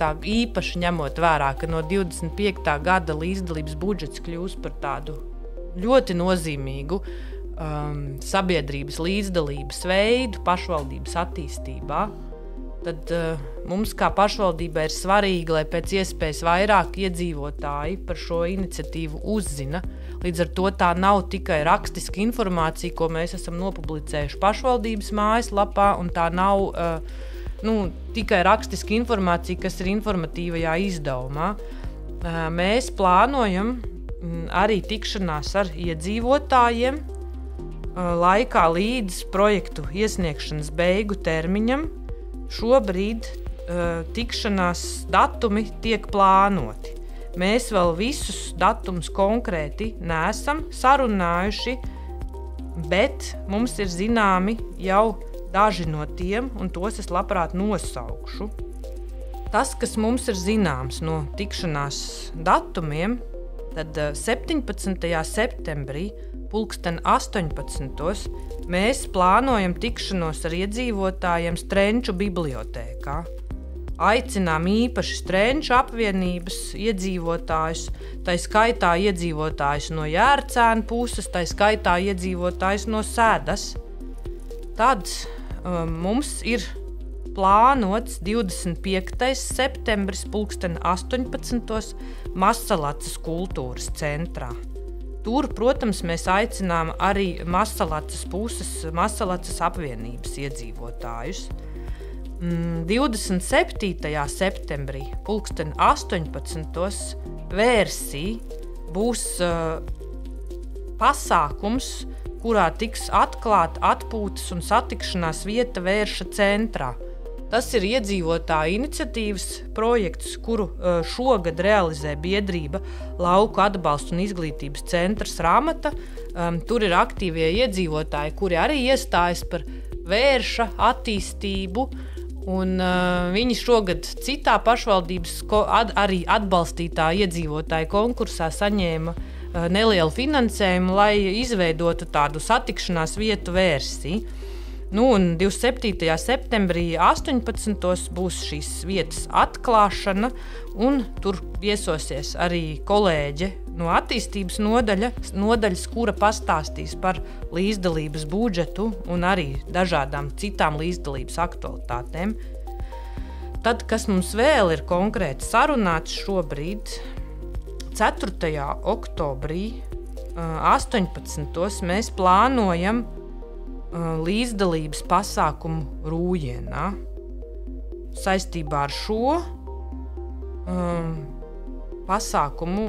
gada līdzdalības budžets kļūs par tādu ļoti nozīmīgu sabiedrības līdzdalības veidu pašvaldības attīstībā, tad mums kā pašvaldībai ir svarīgi, lai pēc iespējas vairāk iedzīvotāji par šo iniciatīvu uzzina. Līdz ar to tā nav tikai rakstiska informācija, ko mēs esam nopublicējuši pašvaldības mājaslapā, un tā nav tikai rakstiska informācija, kas ir informatīvajā izdevumā. Mēs plānojam arī tikšanās ar iedzīvotājiem laikā līdz projektu iesniegšanas beigu termiņam. Šobrīd tikšanās datumi tiek plānoti. Mēs vēl visus datumus konkrēti neesam sarunājuši, bet mums ir zināmi jau daži no tiem, un tos es labprāt nosaukšu. Tas, kas mums ir zināms no tikšanās datumiem, tad 17. septembrī 18. mēs plānojam tikšanos ar iedzīvotājiem Strenču bibliotēkā. Aicinām īpaši Strenču apvienības iedzīvotājus, tai skaitā iedzīvotājus no Jērcēnu puses, tai skaitā iedzīvotājus no Sēdas. Tad mums ir plānots 25. septembris 18. Masalacas kultūras centrā. Tur, protams, mēs aicinām arī Masalacas puses, Masalacas apvienības iedzīvotājus. 27. septembrī 18. Vērsī būs pasākums, kurā tiks atklāta atpūtas un satikšanās vieta Vērša centrā. Tas ir iedzīvotāju iniciatīvas projekts, kuru šogad realizē biedrība Lauku atbalstu un izglītības centrs Ramata. Tur ir aktīvie iedzīvotāji, kuri arī iestājas par Vērša attīstību, un viņi šogad citā pašvaldības arī atbalstītā iedzīvotāju konkursā saņēma nelielu finansējumu, lai izveidotu tādu satikšanās vietu Vērsī. Un 27. septembrī 18. būs šīs vietas atklāšana, un tur viesosies arī kolēģe no attīstības nodaļas, kura pastāstīs par līdzdalības budžetu un arī dažādām citām līdzdalības aktualitātēm. Tad, kas mums vēl ir konkrēti sarunāts šobrīd, 4. oktobrī 18. mēs plānojam līdzdalības pasākumu Rūjienā. Saistībā ar šo pasākumu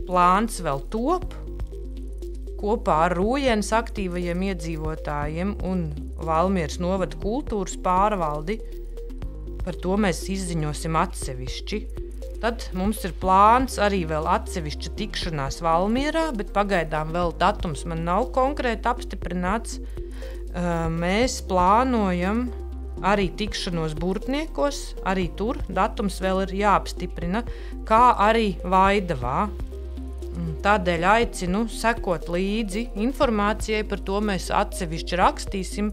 plāns vēl top kopā ar Rūjienas aktīvajiem iedzīvotājiem un Valmieras novada kultūras pārvaldi. Par to mēs izziņosim atsevišķi. Tad mums ir plāns arī vēl atsevišķa tikšanās Valmierā, bet pagaidām vēl datums man nav konkrēti apstiprināts. mēs plānojam arī tikšanos Burtniekos, arī tur datums vēl ir jāapstiprina, kā arī Vaidavā. Tādēļ aicinu sekot līdzi informācijai, par to mēs atsevišķi rakstīsim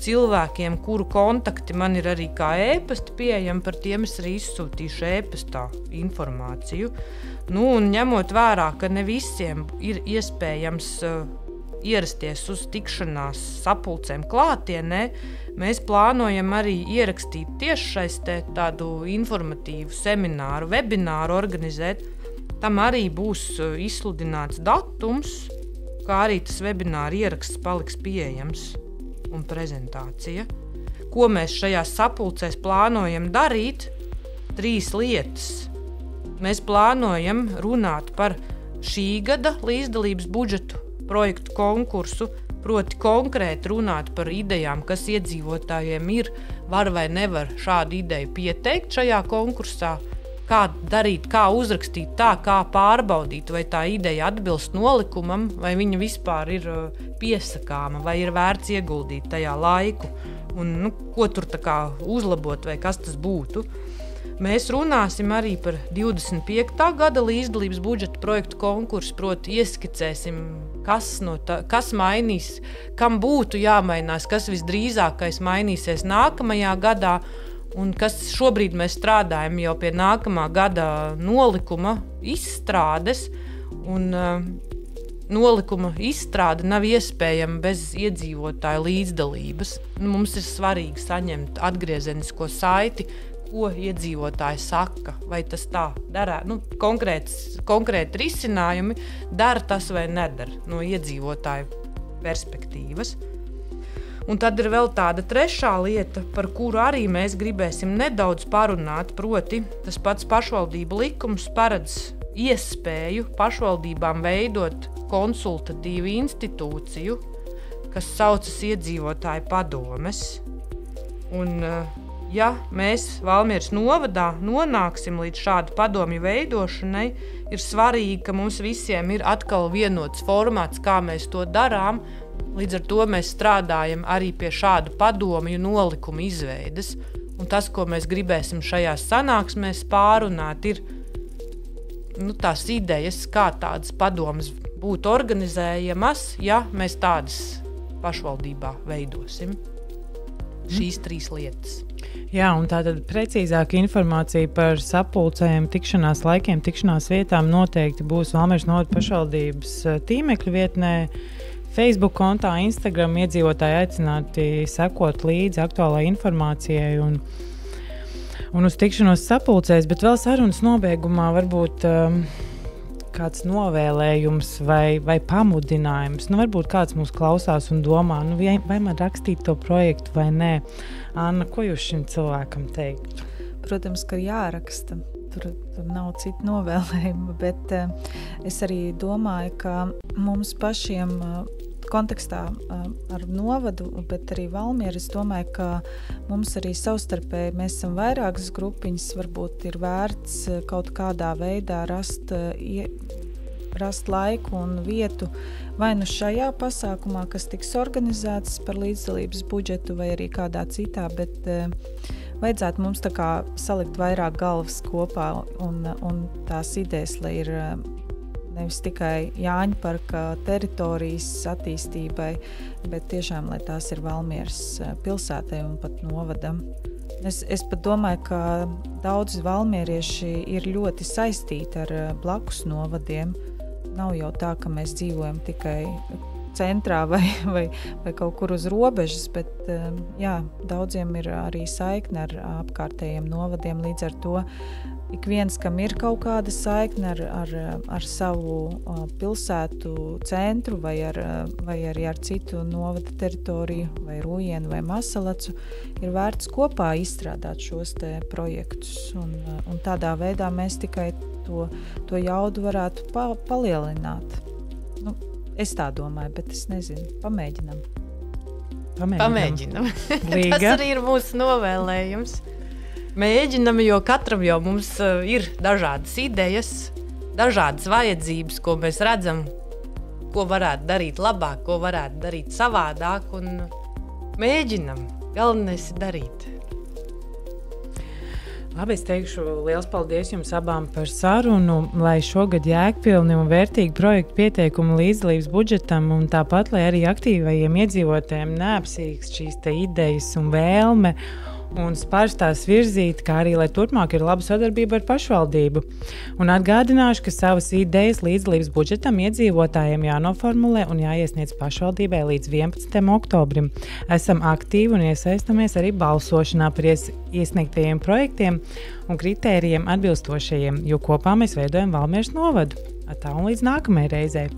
cilvēkiem, kuru kontakti man ir arī kā ēpasti pieejami, par tiem es arī izsūtīšu ēpastā informāciju. Un ņemot vērā, ka ne visiem ir iespējams ierasties uz tikšanās sapulcēm klātienē, mēs plānojam arī ierakstīt tiešsaistē tādu informatīvu semināru, webināru organizēt. Tam arī būs izsludināts datums, kā arī tas webināra ieraksts paliks pieejams un prezentācija. Ko mēs šajās sapulcēs plānojam darīt? 3 lietas. Mēs plānojam runāt par šī gada līdzdalības budžetu projektu konkursu, proti konkrēti runāt par idejām, kas iedzīvotājiem ir, var vai nevar šādu ideju pieteikt šajā konkursā, kā darīt, kā uzrakstīt tā, kā pārbaudīt, vai tā ideja atbilst nolikumam, vai viņa vispār ir piesakāma, vai ir vērts ieguldīt tajā laiku, un ko tur tā kā uzlabot, vai kas tas būtu. Mēs runāsim arī par 25. gada līdzdalības budžeta projektu konkursu, proti ieskicēsim, kas mainīs, kam būtu jāmainās, kas visdrīzākais mainīsies nākamajā gadā, un kas šobrīd mēs strādājam jau pie nākamā gada nolikuma izstrādes, un nolikuma izstrāde nav iespējama bez iedzīvotāju līdzdalības. Mums ir svarīgi saņemt atgriezenisko saiti, ko iedzīvotāji saka, vai tas tā dara, konkrēti risinājumi dara tas vai nedara no iedzīvotāju perspektīvas. Un tad ir vēl tāda 3. lieta, par kuru arī mēs gribēsim nedaudz parunāt, proti tas pats pašvaldību likums paredz iespēju pašvaldībām veidot konsultatīvu institūciju, kas saucas iedzīvotāju padomes. Un, ja mēs Valmieras novadā nonāksim līdz šādu padomju veidošanai, ir svarīgi, ka mums visiem ir atkal vienots formāts, kā mēs to darām. Līdz ar to mēs strādājam arī pie šādu padomju nolikumu izveides. Un tas, ko mēs gribēsim šajās sanāksmēs pārunāt, ir tās idejas, kā tādas padomas būtu organizējamas, ja mēs tādas pašvaldībā veidosim. Šīs 3 lietas. Jā, un tātad precīzāka informācija par sapulcēm, tikšanās laikiem, tikšanās vietām noteikti būs Valmieras novada pašvaldības tīmekļa vietnē, Facebook kontā, Instagram iedzīvotāji aicināti sekot līdzi aktuālai informācijai un uz tikšanos sapulcēs, bet vēl sarunas nobeigumā varbūt kāds novēlējums vai pamudinājums. Varbūt kāds mūs klausās un domā, vai man rakstīt to projektu vai nē. Anna, ko jūs šim cilvēkam teiktu? Protams, ka jāraksta. Tur nav citu novēlējumu, bet es arī domāju, ka mums pašiem kontekstā ar novadu, bet arī Valmieru, es domāju, ka mums arī savstarpēji, mēs esam vairākas grupiņas, varbūt ir vērts kaut kādā veidā rast laiku un vietu vai nu šajā pasākumā, kas tiks organizēts par līdzdalības budžetu, vai arī kādā citā, bet vajadzētu mums tā kā salikt vairāk galvas kopā un tās idejas, lai ir nevis tikai Jāņparka teritorijas attīstībai, bet tiešām, lai tās ir Valmieras pilsētai un pat novadam. Es pat domāju, ka daudzi valmierieši ir ļoti saistīti ar blakus novadiem. Nav jau tā, ka mēs dzīvojam tikai centrā vai kaut kur uz robežas, bet jā, daudziem ir arī saikne ar apkārtējiem novadiem. Līdz ar to ik viens, kam ir kaut kāda saikne ar savu pilsētu centru vai arī ar citu novada teritoriju, vai Rūjienu vai Masalacu, ir vērts kopā izstrādāt šos te projektus. Un tādā veidā mēs tikai to jaudu varētu palielināt. Es tā domāju, bet es nezinu. Pamēģinam. Tas arī ir mūsu novēlējums. Mēģinam, jo katram jau mums ir dažādas idejas, dažādas vajadzības, ko mēs redzam, ko varētu darīt labāk, ko varētu darīt savādāk. Un Mēģinam. Galvenais ir darīt. Labi, es teikšu liels paldies jums abām par sarunu, lai šogad jēgpilni un vērtīgi projektu pieteikumu līdzdalības budžetam un tāpat, lai arī aktīvajiem iedzīvotājiem neapsīkst šīs te idejas un vēlme un spārstās virzīt, kā arī, lai turpmāk ir laba sadarbība ar pašvaldību. Un atgādināšu, ka savas idejas līdzdalības budžetam iedzīvotājiem jānoformulē un jāiesniedz pašvaldībai līdz 11. oktobrim. Esam aktīvi un iesaistamies arī balsošanā par iesniegtajiem projektiem un kritērijiem atbilstošajiem, jo kopā mēs veidojam Valmieras novadu. Tā un līdz nākamajai reizei.